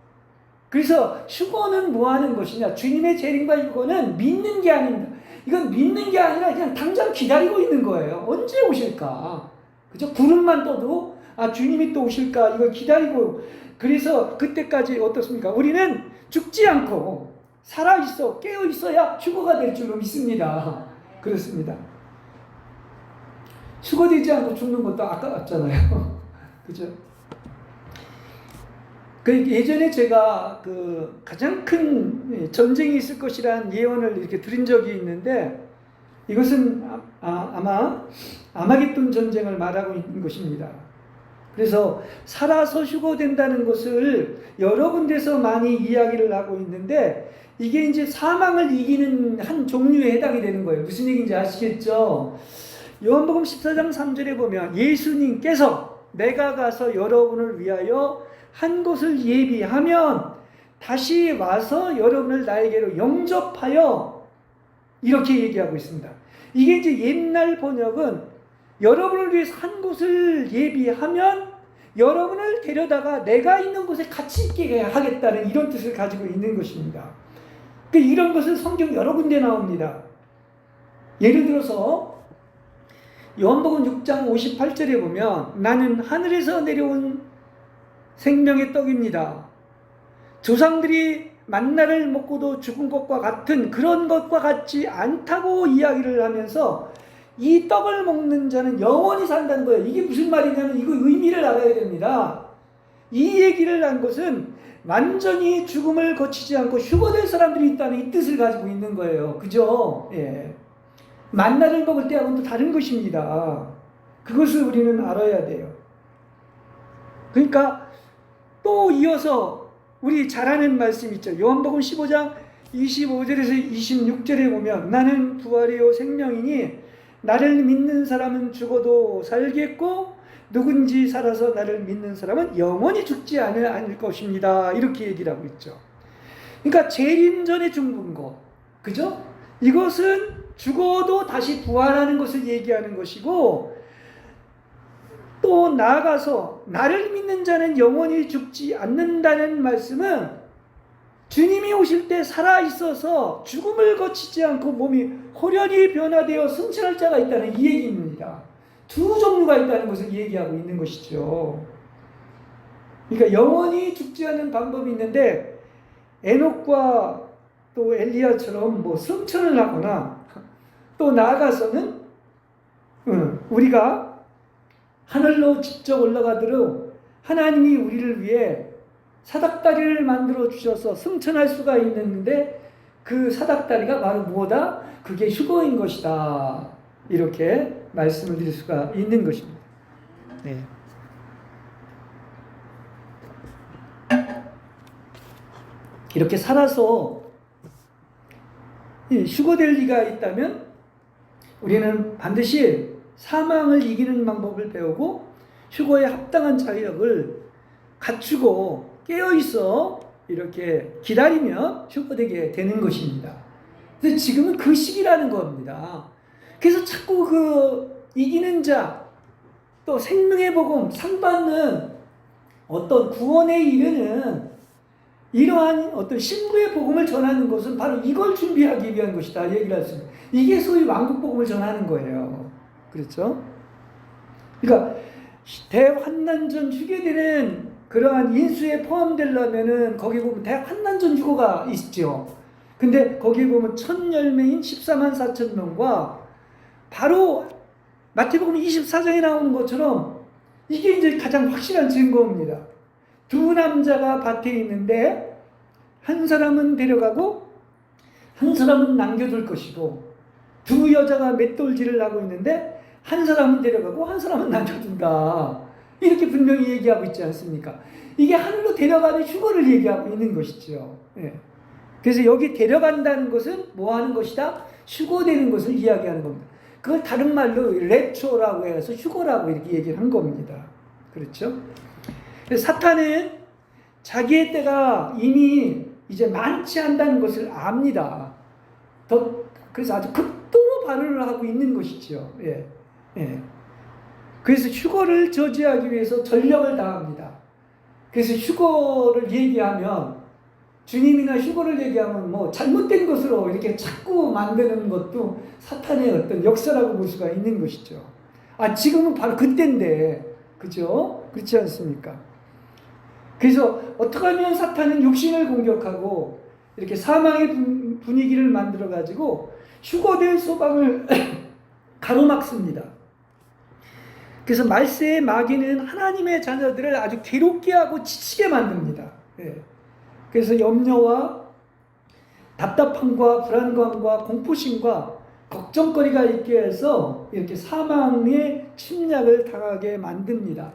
그래서 휴거는 뭐 하는 것이냐? 주님의 재림과 휴거는 믿는 게 아닙니다. 이건 믿는 게 아니라 그냥 당장 기다리고 있는 거예요. 언제 오실까? 그죠? 구름만 떠도 주님이 또 오실까? 이걸 기다리고, 그래서 그때까지 어떻습니까? 우리는 죽지 않고 살아있어 깨어 있어야 휴거가 될 줄로 믿습니다. 그렇습니다. 휴거되지 않고 죽는 것도 아깝잖아요. 그죠? 예전에 제가 가장 큰 전쟁이 있을 것이라는 예언을 이렇게 드린 적이 있는데, 이것은 아마 아마겟돈 전쟁을 말하고 있는 것입니다. 그래서 살아서 휴거된다는 것을 여러 군데서 많이 이야기를 하고 있는데, 이게 이제 사망을 이기는 한 종류에 해당이 되는 거예요. 무슨 얘기인지 아시겠죠? 요한복음 14장 3절에 보면 예수님께서 내가 가서 여러분을 위하여 한 곳을 예비하면 다시 와서 여러분을 나에게로 영접하여, 이렇게 얘기하고 있습니다. 이게 이제 옛날 번역은 여러분을 위해서 한 곳을 예비하면 여러분을 데려다가 내가 있는 곳에 같이 있게 하겠다는 이런 뜻을 가지고 있는 것입니다. 이런 것은 성경 여러 군데 나옵니다. 예를 들어서 요한복음 6장 58절에 보면 나는 하늘에서 내려온 생명의 떡입니다. 조상들이 만나를 먹고도 죽은 것과 같은 그런 것과 같지 않다고 이야기를 하면서 이 떡을 먹는 자는 영원히 산다는 거예요. 이게 무슨 말이냐면 이거 의미를 알아야 됩니다. 이 얘기를 한 것은 완전히 죽음을 거치지 않고 휴거될 사람들이 있다는 이 뜻을 가지고 있는 거예요. 그죠? 예. 만나를 먹을 때하고는 또 다른 것입니다. 그것을 우리는 알아야 돼요. 그러니까 또 이어서 우리 잘 아는 말씀 있죠. 요한복음 15장 25절에서 26절에 보면 나는 부활이요 생명이니 나를 믿는 사람은 죽어도 살겠고 누군지 살아서 나를 믿는 사람은 영원히 죽지 않을 것입니다. 이렇게 얘기를 하고 있죠. 그러니까 재림 전에 죽는 것, 그죠? 이것은 죽어도 다시 부활하는 것을 얘기하는 것이고, 또 나아가서 나를 믿는 자는 영원히 죽지 않는다는 말씀은 주님이 오실 때 살아있어서 죽음을 거치지 않고 몸이 호련히 변화되어 승천할 자가 있다는 이 얘기입니다. 두 종류가 있다는 것을 얘기하고 있는 것이죠. 그러니까 영원히 죽지 않는 방법이 있는데 에녹과 또 엘리야처럼 뭐 승천을 하거나 또 나아가서는 우리가 하늘로 직접 올라가도록 하나님이 우리를 위해 사닥다리를 만들어 주셔서 승천할 수가 있는데 그 사닥다리가 바로 뭐다? 그게 휴거인 것이다. 이렇게 말씀을 드릴 수가 있는 것입니다. 네. 이렇게 살아서 휴거될 리가 있다면 우리는 반드시 사망을 이기는 방법을 배우고 휴거에 합당한 자격을 갖추고 깨어있어 이렇게 기다리며 휴거되게 되는 것입니다. 근데 지금은 그 시기라는 겁니다. 그래서 자꾸 그 이기는 자, 또 생명의 복음, 상받는 어떤 구원에 이르는 이러한 어떤 신부의 복음을 전하는 것은 바로 이걸 준비하기 위한 것이다. 얘기를 할 수 있습니다. 이게 소위 왕국 복음을 전하는 거예요. 그렇죠? 그러니까 대환난전 휴게되는 그러한 인수에 포함되려면은 거기 보면 대환난전 휴거가 있죠. 근데 거기 보면 첫 열매인 14만 4천 명과 바로 마태복음 24장에 나오는 것처럼 이게 이제 가장 확실한 증거입니다. 두 남자가 밭에 있는데 한 사람은 데려가고 한 사람은 남겨둘 것이고, 두 여자가 맷돌질을 하고 있는데 한 사람은 데려가고 한 사람은 남겨둔다. 이렇게 분명히 얘기하고 있지 않습니까? 이게 하늘로 데려가는 휴거를 얘기하고 있는 것이죠. 예. 그래서 여기 데려간다는 것은 뭐 하는 것이다? 휴거되는 것을 이야기하는 겁니다. 그걸 다른 말로 랩초라고 해서 휴거라고 이렇게 얘기를 한 겁니다. 그렇죠? 사탄은 자기의 때가 이미 이제 많지 않다는 것을 압니다. 그래서 아주 극도로 발언을 하고 있는 것이죠. 예. 예. 그래서 휴거를 저지하기 위해서 전력을 다합니다. 그래서 휴거를 얘기하면, 주님이나 휴거를 얘기하면 뭐 잘못된 것으로 이렇게 자꾸 만드는 것도 사탄의 어떤 역사라고 볼 수가 있는 것이죠. 지금은 바로 그때인데, 그죠? 그렇지 않습니까? 그래서 어떻게 하면 사탄은 육신을 공격하고 이렇게 사망의 분위기를 만들어 가지고 휴거된 소방을 가로막습니다. 그래서 말세의 마귀는 하나님의 자녀들을 아주 괴롭게 하고 지치게 만듭니다. 예. 그래서 염려와 답답함과 불안감과 공포심과 걱정거리가 있게 해서 이렇게 사망의 침략을 당하게 만듭니다.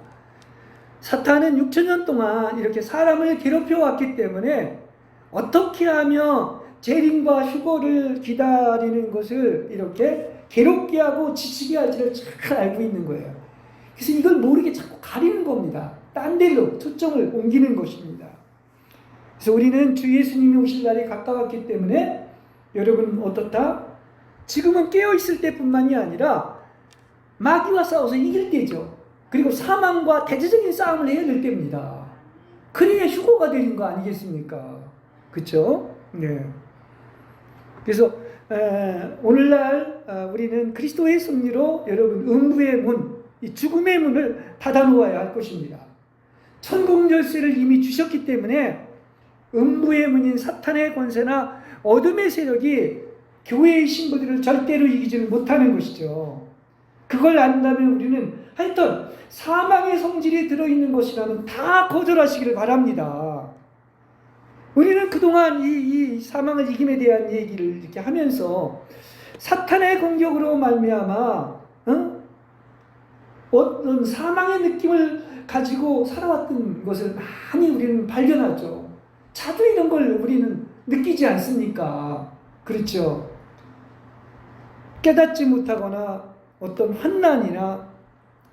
사탄은 6천년 동안 이렇게 사람을 괴롭혀 왔기 때문에 어떻게 하면 재림과 휴거를 기다리는 것을 이렇게 괴롭게 하고 지치게 할지를 잘 알고 있는 거예요. 그래서 이걸 모르게 자꾸 가리는 겁니다. 딴 데로 초점을 옮기는 것입니다. 그래서 우리는 주 예수님이 오실 날이 가까웠기 때문에 여러분 어떻다? 지금은 깨어있을 때뿐만이 아니라 마귀와 싸워서 이길 때죠. 그리고 사망과 대제적인 싸움을 해야 될 때입니다. 그래야 휴거가 되는 거 아니겠습니까? 그렇죠? 네. 그래서 오늘날 우리는 그리스도의 승리로 여러분 음부의 문, 이 죽음의 문을 닫아놓아야 할 것입니다. 천국 열쇠를 이미 주셨기 때문에 음부의 문인 사탄의 권세나 어둠의 세력이 교회의 신부들을 절대로 이기지는 못하는 것이죠. 그걸 안다면 우리는 하여튼 사망의 성질이 들어있는 것이라면 다 거절하시기를 바랍니다. 우리는 그동안 이 사망을 이김에 대한 얘기를 이렇게 하면서 사탄의 공격으로 말미암아 어떤 사망의 느낌을 가지고 살아왔던 것을 많이 우리는 발견하죠. 자주 이런 걸 우리는 느끼지 않습니까? 그렇죠. 깨닫지 못하거나 어떤 환난이나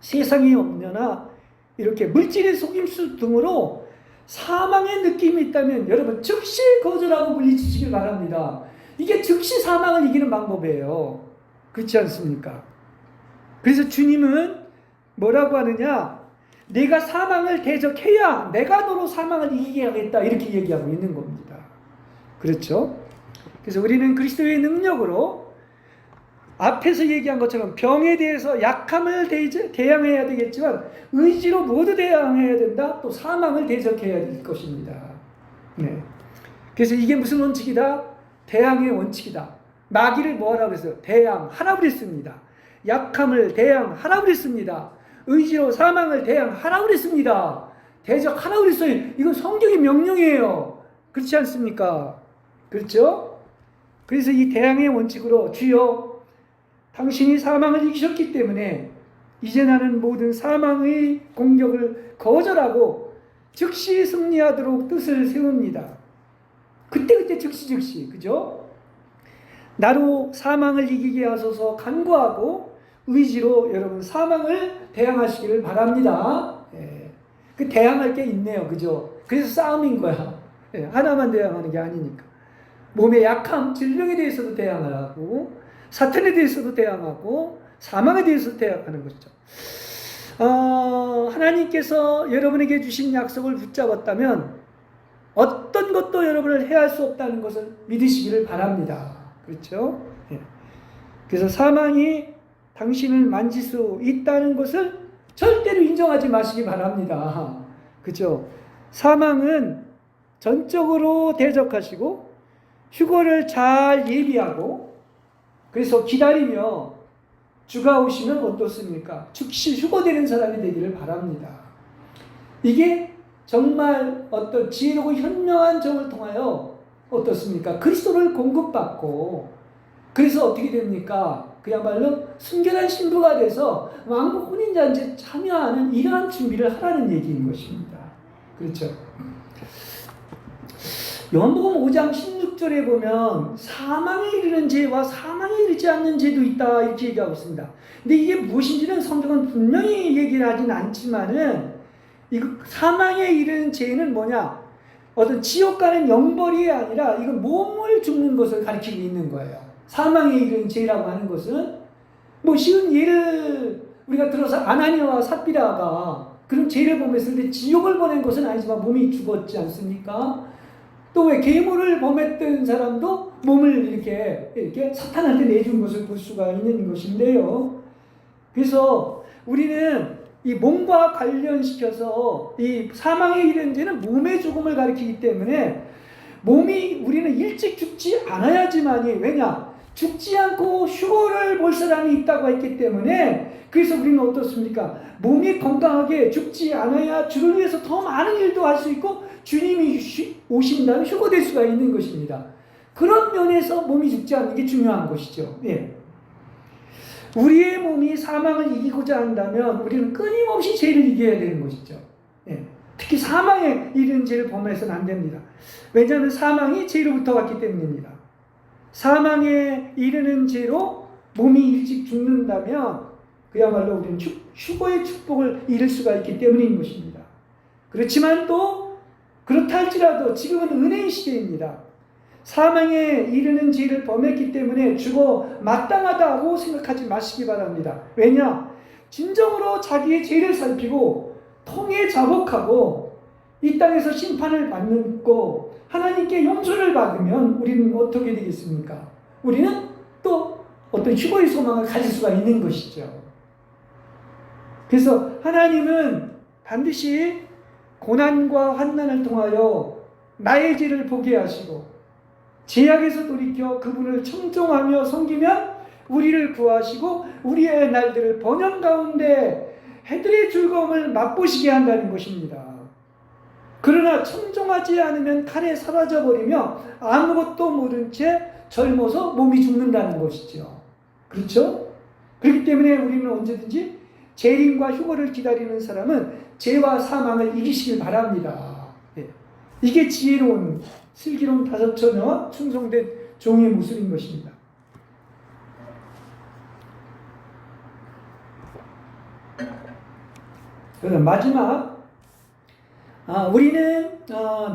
세상의 염려나 이렇게 물질의 속임수 등으로 사망의 느낌이 있다면 여러분 즉시 거절하고 물리치시길 바랍니다. 이게 즉시 사망을 이기는 방법이에요. 그렇지 않습니까? 그래서 주님은 뭐라고 하느냐? 내가 사망을 대적해야 내가 너로 사망을 이기게 하겠다, 이렇게 얘기하고 있는 겁니다. 그렇죠? 그래서 우리는 그리스도의 능력으로 앞에서 얘기한 것처럼 병에 대해서 약함을 대항해야 되겠지만 의지로 모두 대항해야 된다. 또 사망을 대적해야 될 것입니다. 네. 그래서 이게 무슨 원칙이다? 대항의 원칙이다. 마귀를 뭐하라고 그랬어요? 대항하라고 그랬습니다. 약함을 대항하라고 그랬습니다. 의지로 사망을 대항하라고 그랬습니다. 대적하라고 그랬어요. 이건 성경의 명령이에요. 그렇지 않습니까? 그렇죠? 그래서 이 대항의 원칙으로 주여 당신이 사망을 이기셨기 때문에 이제 나는 모든 사망의 공격을 거절하고 즉시 승리하도록 뜻을 세웁니다. 그때 즉시 그죠? 나로 사망을 이기게 하소서 간구하고 의지로 여러분 사망을 대항하시기를 바랍니다. 예. 그 대항할 게 있네요. 그죠? 그래서 싸움인 거야. 예. 하나만 대항하는 게 아니니까. 몸의 약함, 질병에 대해서도 대항하고 사탄에 대해서도 대항하고 사망에 대해서도 대항하는 것이죠. 하나님께서 여러분에게 주신 약속을 붙잡았다면 어떤 것도 여러분을 해할 수 없다는 것을 믿으시기를 바랍니다. 그렇죠? 예. 그래서 사망이 당신을 만질 수 있다는 것을 절대로 인정하지 마시기 바랍니다. 그렇죠? 사망은 전적으로 대적하시고 휴거를 잘 예비하고 그래서 기다리며 주가 오시면 어떻습니까? 즉시 휴거되는 사람이 되기를 바랍니다. 이게 정말 어떤 지혜롭고 현명한 정을 통하여 어떻습니까? 그리스도를 공급받고 그래서 어떻게 됩니까? 그야말로 순결한 신부가 돼서 왕국 혼인잔치에 참여하는 이러한 준비를 하라는 얘기인 것입니다. 그렇죠? 요한복음 5장 16절에 보면 사망에 이르는 죄와 사망에 이르지 않는 죄도 있다 이렇게 얘기하고 있습니다. 근데 이게 무엇인지는 성경은 분명히 얘기를 하진 않지만은 이 사망에 이르는 죄는 뭐냐? 어떤 지옥 가는 영벌이 아니라 이건 몸을 죽는 것을 가리키고 있는 거예요. 사망에 이르는 죄라고 하는 것은 뭐 쉬운 예를 우리가 들어서 아나니아와 삽비라가 그런 죄를 범했을 때 지옥을 보낸 것은 아니지만 몸이 죽었지 않습니까? 또 왜 계물을 범했던 사람도 몸을 이렇게 사탄한테 내준 것을 볼 수가 있는 것인데요. 그래서 우리는 이 몸과 관련시켜서 이 사망에 이르는 죄는 몸의 죽음을 가리키기 때문에 우리는 일찍 죽지 않아야지만이 왜냐? 죽지 않고 휴거를 볼 사람이 있다고 했기 때문에 그래서 우리는 어떻습니까? 몸이 건강하게 죽지 않아야 주를 위해서 더 많은 일도 할 수 있고 주님이 오신다면 휴거될 수가 있는 것입니다. 그런 면에서 몸이 죽지 않는 게 중요한 것이죠. 예. 우리의 몸이 사망을 이기고자 한다면 우리는 끊임없이 죄를 이겨야 되는 것이죠. 예. 특히 사망에 이르는 죄를 범해서는 안 됩니다. 왜냐하면 사망이 죄로부터 왔기 때문입니다. 사망에 이르는 죄로 몸이 일찍 죽는다면 그야말로 우리는 휴거의 축복을 잃을 수가 있기 때문인 것입니다. 그렇지만 또 그렇다 할지라도 지금은 은혜의 시대입니다. 사망에 이르는 죄를 범했기 때문에 죽어 마땅하다고 생각하지 마시기 바랍니다. 왜냐? 진정으로 자기의 죄를 살피고 통에 자복하고 이 땅에서 심판을 받고 하나님께 용서를 받으면 우리는 어떻게 되겠습니까? 우리는 또 어떤 휴거의 소망을 가질 수가 있는 것이죠. 그래서 하나님은 반드시 고난과 환난을 통하여 나의 죄를 보게 하시고 죄악에서 돌이켜 그분을 청종하며 섬기면 우리를 구하시고 우리의 날들을 번영 가운데 해들의 즐거움을 맛보시게 한다는 것입니다. 그러나 청종하지 않으면 칼에 사라져버리며 아무것도 모른 채 젊어서 몸이 죽는다는 것이죠. 그렇죠? 그렇기 때문에 우리는 언제든지 재림과 휴거를 기다리는 사람은 죄와 사망을 이기시길 바랍니다. 예. 이게 지혜로운 슬기로운 다섯 처녀와 충성된 종의 모습인 것입니다. 그래서 마지막 우리는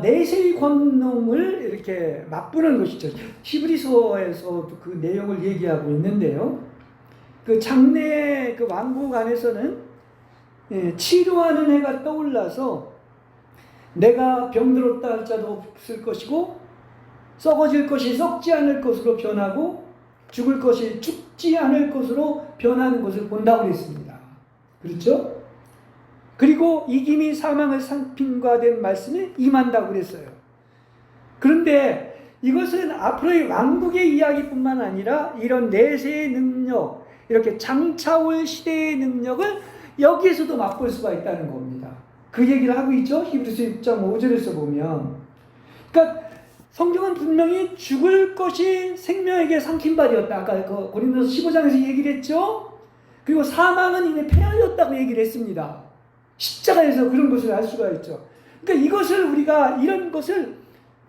내세의 권능을 이렇게 맛보는 것이죠. 히브리서에서 그 내용을 얘기하고 있는데요. 그 장래 그 왕국 안에서는 치료하는 해가 떠올라서 내가 병들었다 할 자도 없을 것이고 썩어질 것이 썩지 않을 것으로 변하고 죽을 것이 죽지 않을 것으로 변하는 것을 본다고 했습니다. 그렇죠? 그리고 이김이 사망을 상핀과 된 말씀이 임한다고 그랬어요. 그런데 이것은 앞으로의 왕국의 이야기뿐만 아니라 이런 내세의 능력, 이렇게 장차올 시대의 능력을 여기에서도 맛볼 수가 있다는 겁니다. 그 얘기를 하고 있죠. 히브리서 6장 5절에서 보면. 그러니까 성경은 분명히 죽을 것이 생명에게 삼킨 바리였다. 아까 그 고린도서 15장에서 얘기를 했죠. 그리고 사망은 이미 패하였다고 얘기를 했습니다. 십자가에서 그런 것을 알 수가 있죠. 그러니까 이것을 우리가 이런 것을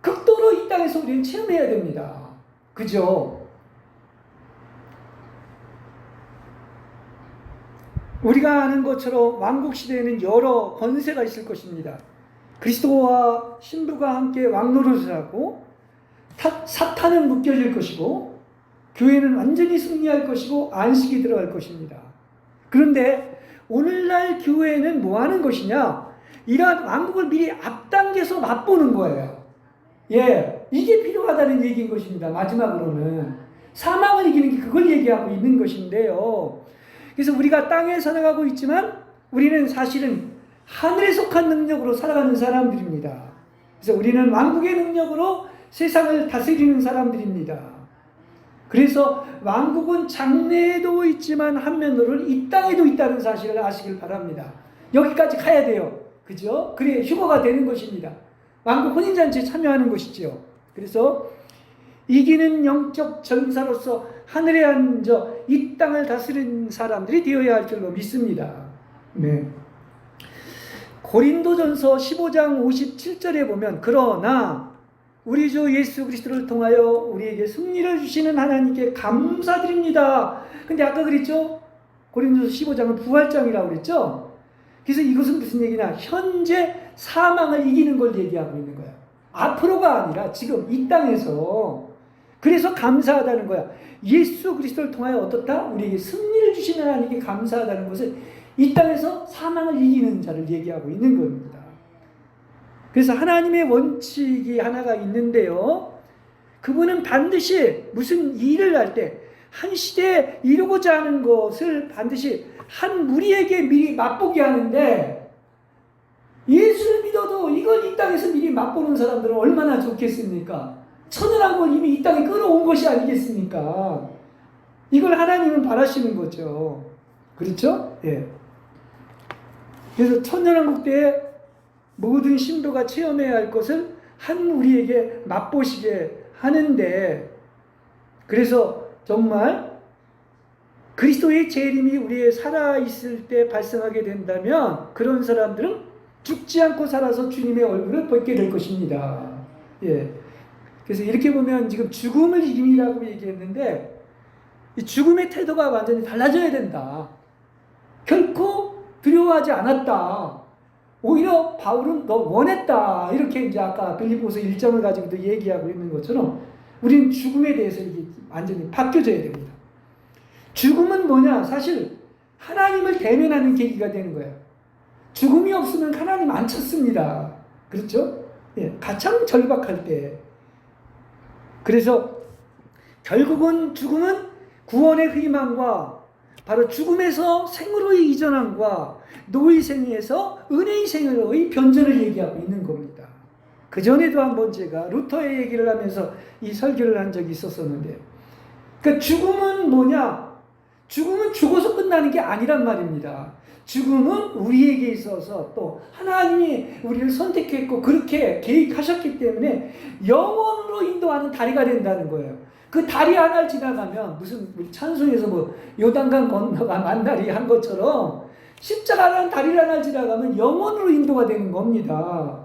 극도로 이 땅에서 우리는 체험해야 됩니다. 그죠? 우리가 아는 것처럼 왕국 시대에는 여러 권세가 있을 것입니다. 그리스도와 신부가 함께 왕노릇을 하고 사탄은 묶여질 것이고 교회는 완전히 승리할 것이고 안식이 들어갈 것입니다. 그런데 오늘날 교회는 뭐 하는 것이냐? 이러한 왕국을 미리 앞당겨서 맛보는 거예요. 예, 이게 필요하다는 얘기인 것입니다. 마지막으로는 사망을 이기는 게 그걸 얘기하고 있는 것인데요. 그래서 우리가 땅에 살아가고 있지만 우리는 사실은 하늘에 속한 능력으로 살아가는 사람들입니다. 그래서 우리는 왕국의 능력으로 세상을 다스리는 사람들입니다. 그래서 왕국은 장래에도 있지만 한면으로는 이 땅에도 있다는 사실을 아시길 바랍니다. 여기까지 가야 돼요. 그죠? 그래야 휴거가 되는 것입니다. 왕국 혼인잔치에 참여하는 것이죠. 그래서 이기는 영적 전사로서 하늘에 앉아 이 땅을 다스리는 사람들이 되어야 할 줄로 믿습니다. 네. 고린도전서 15장 57절에 보면 그러나 우리 주 예수 그리스도를 통하여 우리에게 승리를 주시는 하나님께 감사드립니다. 근데 아까 그랬죠? 고린도서 15장은 부활장이라고 그랬죠? 그래서 이것은 무슨 얘기냐? 현재 사망을 이기는 걸 얘기하고 있는 거야. 앞으로가 아니라 지금 이 땅에서. 그래서 감사하다는 거야. 예수 그리스도를 통하여 어떻다? 우리에게 승리를 주시는 하나님께 감사하다는 것을 이 땅에서 사망을 이기는 자를 얘기하고 있는 겁니다. 그래서 하나님의 원칙이 하나가 있는데요. 그분은 반드시 무슨 일을 할 때 한 시대에 이루고자 하는 것을 반드시 한 무리에게 미리 맛보게 하는데 예수를 믿어도 이걸 이 땅에서 미리 맛보는 사람들은 얼마나 좋겠습니까? 천연왕국을 이미 이 땅에 끌어온 것이 아니겠습니까? 이걸 하나님은 바라시는 거죠. 그렇죠? 예. 그래서 천연왕국 때에 모든 신도가 체험해야 할 것을 한 우리에게 맛보시게 하는데, 그래서 정말 그리스도의 재림이 우리의 살아있을 때 발생하게 된다면 그런 사람들은 죽지 않고 살아서 주님의 얼굴을 보게 될 것입니다. 예. 그래서 이렇게 보면 지금 죽음을 이김이라고 얘기했는데 이 죽음의 태도가 완전히 달라져야 된다. 결코 두려워하지 않았다. 오히려 바울은 너 원했다. 이렇게 이제 아까 빌립보서 1장을 가지고도 얘기하고 있는 것처럼 우리는 죽음에 대해서 이게 완전히 바뀌어져야 됩니다. 죽음은 뭐냐? 사실 하나님을 대면하는 계기가 되는 거예요. 죽음이 없으면 하나님 안 찾습니다. 그렇죠? 예, 가장 절박할 때. 그래서 결국은 죽음은 구원의 희망과 바로 죽음에서 생으로의 이전함과 노의생에서 은혜의 생으로의 변전을 얘기하고 있는 겁니다. 그 전에도 한번 제가 루터의 얘기를 하면서 이 설교를 한 적이 있었었는데, 그러니까 죽음은 뭐냐? 죽음은 죽어서 끝나는 게 아니란 말입니다. 죽음은 우리에게 있어서 또 하나님이 우리를 선택했고 그렇게 계획하셨기 때문에 영원으로 인도하는 다리가 된다는 거예요. 그 다리 하나를 지나가면 무슨 우리 찬송에서 뭐 요단강 건너가 만다리 한 것처럼 십자가라는 다리를 하나 지나가면 영원으로 인도가 되는 겁니다.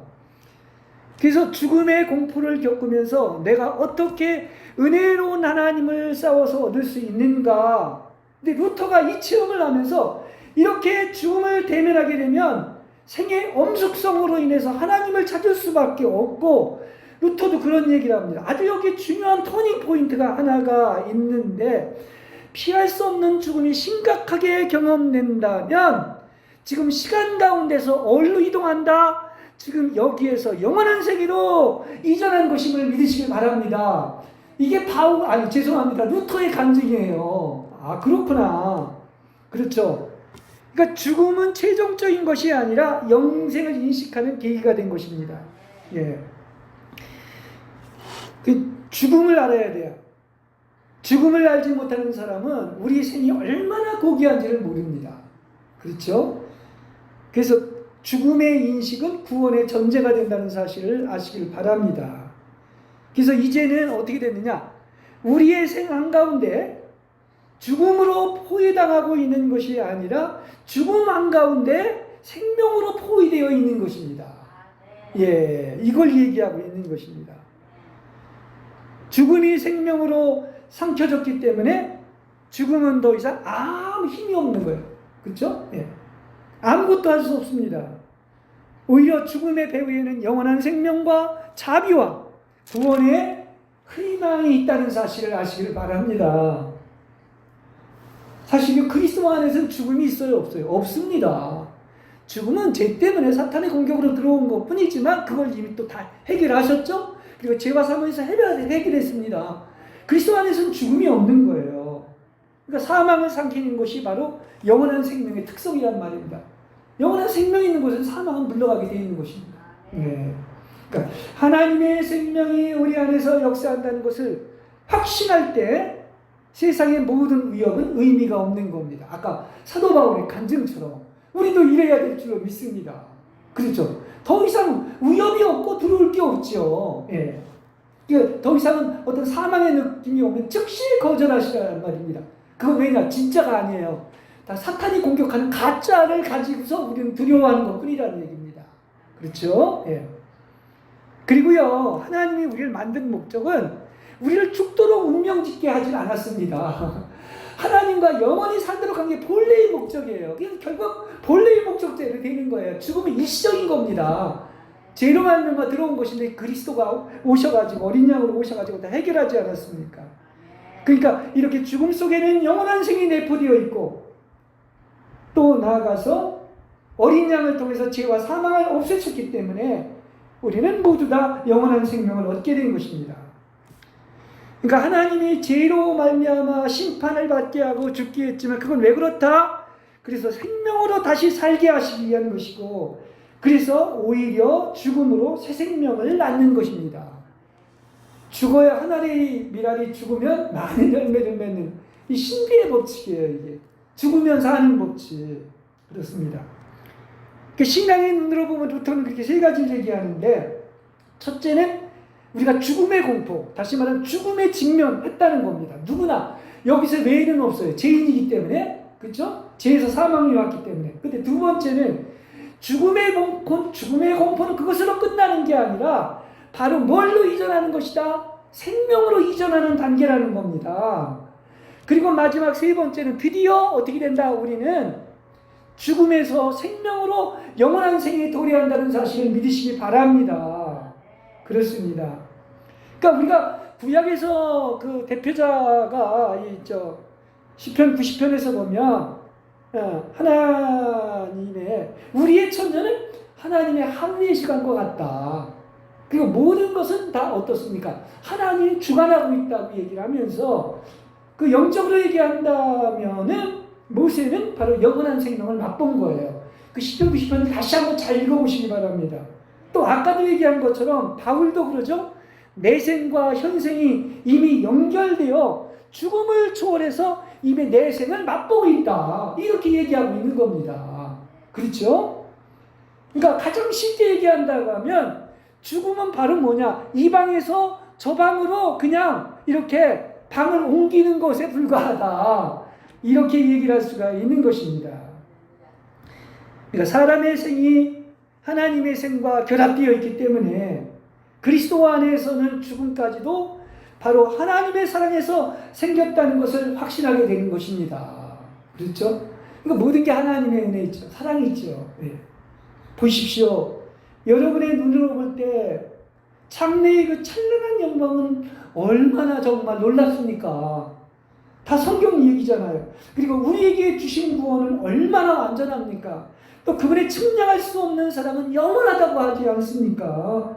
그래서 죽음의 공포를 겪으면서 내가 어떻게 은혜로운 하나님을 싸워서 얻을 수 있는가. 근데 루터가 이 체험을 하면서 이렇게 죽음을 대면하게 되면 생의 엄숙성으로 인해서 하나님을 찾을 수밖에 없고, 루터도 그런 얘기를 합니다. 아주 여기 중요한 터닝 포인트가 하나가 있는데, 피할 수 없는 죽음이 심각하게 경험된다면 지금 시간 가운데서 어디로 이동한다? 지금 여기에서 영원한 세계로 이전한 것임을 믿으시길 바랍니다. 이게 루터의 간증이에요. 아, 그렇구나. 그렇죠. 그러니까 죽음은 최종적인 것이 아니라 영생을 인식하는 계기가 된 것입니다. 예. 죽음을 알아야 돼요. 죽음을 알지 못하는 사람은 우리 생이 얼마나 고귀한지를 모릅니다. 그렇죠? 그래서 죽음의 인식은 구원의 전제가 된다는 사실을 아시길 바랍니다. 그래서 이제는 어떻게 됐느냐? 우리의 생 한가운데 죽음으로 포위당하고 있는 것이 아니라 죽음 한가운데 생명으로 포위되어 있는 것입니다. 예, 이걸 얘기하고 있는 것입니다. 죽음이 생명으로 삼켜졌기 때문에 죽음은 더 이상 아무 힘이 없는 거예요. 그렇죠? 예. 아무것도 할 수 없습니다. 오히려 죽음의 배후에는 영원한 생명과 자비와 구원의 희망이 있다는 사실을 아시길 바랍니다. 사실 그리스도 안에서는 죽음이 있어요, 없어요? 없습니다. 죽음은 죄 때문에 사탄의 공격으로 들어온 것 뿐이지만 그걸 이미 또 다 해결하셨죠? 그리고 죄와 사망에서 해결했습니다. 그리스도 안에서는 죽음이 없는 거예요. 그러니까 사망을 삼키는 것이 바로 영원한 생명의 특성이란 말입니다. 영원한 생명이 있는 곳은 사망은 물러가게 되어 있는 것입니다. 네. 그러니까 하나님의 생명이 우리 안에서 역사한다는 것을 확신할 때 세상의 모든 위협은 의미가 없는 겁니다. 아까 사도 바울의 간증처럼 우리도 이래야 될 줄로 믿습니다. 그렇죠? 더 이상 위협이 없고 들어올 게 없죠. 예. 더 이상은 어떤 사망의 느낌이 오면 즉시 거절하시라는 말입니다. 그건 왜냐? 진짜가 아니에요. 다 사탄이 공격하는 가짜를 가지고서 우리는 두려워하는 것 뿐이라는 얘기입니다. 그렇죠? 예. 그리고요, 하나님이 우리를 만든 목적은 우리를 죽도록 운명짓게 하진 않았습니다. 하나님과 영원히 살도록 한 게 본래의 목적이에요. 그래서 결국 본래의 목적대로 되는 거예요. 죽음은 일시적인 겁니다. 죄로 말미암아 들어온 것인데 그리스도가 오셔가지고 어린 양으로 오셔가지고 다 해결하지 않았습니까? 그러니까 이렇게 죽음 속에는 영원한 생이 내포되어 있고 또 나아가서 어린 양을 통해서 죄와 사망을 없애셨기 때문에 우리는 모두 다 영원한 생명을 얻게 된 것입니다. 그러니까 하나님이 죄로 말미암아 심판을 받게 하고 죽게 했지만 그건 왜 그렇다? 그래서 생명으로 다시 살게 하시기 위한 것이고 그래서 오히려 죽음으로 새 생명을 낳는 것입니다. 죽어야 한 알의 밀알이 죽으면 많은 열매를 맺는 이 신비의 법칙이에요. 이게 죽으면 사는 법칙. 그렇습니다. 신앙의 눈으로 보면 보통 그렇게 세 가지를 얘기하는데 첫째는 우리가 죽음의 공포, 다시 말하면 죽음에 직면했다는 겁니다. 누구나 여기서 외에는 없어요. 죄인이기 때문에, 그렇죠? 죄에서 사망이 왔기 때문에. 근데 두 번째는 죽음의 공포는 그것으로 끝나는 게 아니라 바로 뭘로 이전하는 것이다? 생명으로 이전하는 단계라는 겁니다. 그리고 마지막 세 번째는 드디어 어떻게 된다? 우리는 죽음에서 생명으로 영원한 생에 도래한다는 사실을 믿으시기 바랍니다. 그렇습니다. 그러니까 우리가 구약에서 그 대표자가 시편 90편에서 보면 하나님의 우리의 천년은 하나님의 하루의 시간과 같다. 그리고 모든 것은 다 어떻습니까? 하나님이 주관하고 있다고 얘기를 하면서 그 영적으로 얘기한다면은 모세는 바로 영원한 생명을 맛본 거예요. 그 시편 90편을 다시 한번 잘 읽어보시기 바랍니다. 또 아까도 얘기한 것처럼 바울도 그러죠. 내생과 현생이 이미 연결되어 죽음을 초월해서 이미 내생을 맛보고 있다. 이렇게 얘기하고 있는 겁니다. 그렇죠? 그러니까 가장 쉽게 얘기한다고 하면 죽음은 바로 뭐냐? 이 방에서 저 방으로 그냥 이렇게 방을 옮기는 것에 불과하다. 이렇게 얘기를 할 수가 있는 것입니다. 그러니까 사람의 생이 하나님의 생과 결합되어 있기 때문에 그리스도 안에서는 죽음까지도 바로 하나님의 사랑에서 생겼다는 것을 확신하게 되는 것입니다. 그렇죠? 그러니까 모든 게 하나님의 은혜이죠. 사랑이 있죠. 네. 보십시오. 여러분의 눈으로 볼 때 창내의 그 찬란한 영광은 얼마나 정말 놀랍습니까? 다 성경 얘기잖아요. 그리고 우리에게 주신 구원은 얼마나 완전합니까? 또 그분의 측량할 수 없는 사랑은 영원하다고 하지 않습니까?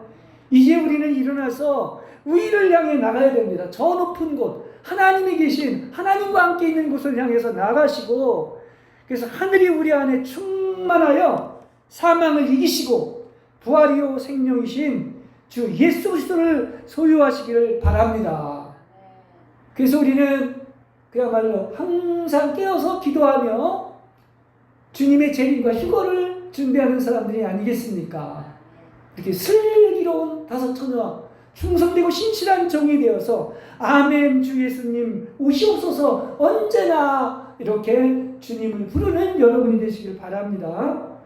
이제 우리는 일어나서 위를 향해 나가야 됩니다. 저 높은 곳, 하나님이 계신, 하나님과 함께 있는 곳을 향해서 나가시고, 그래서 하늘이 우리 안에 충만하여 사망을 이기시고 부활이요 생명이신 주 예수 그리스도를 소유하시기를 바랍니다. 그래서 우리는 그야말로 항상 깨어서 기도하며 주님의 재림과 휴거를 준비하는 사람들이 아니겠습니까? 이렇게 슬기로운 다섯 처녀, 충성되고 신실한 종이 되어서 아멘 주 예수님 오시옵소서 언제나 이렇게 주님을 부르는 여러분이 되시길 바랍니다.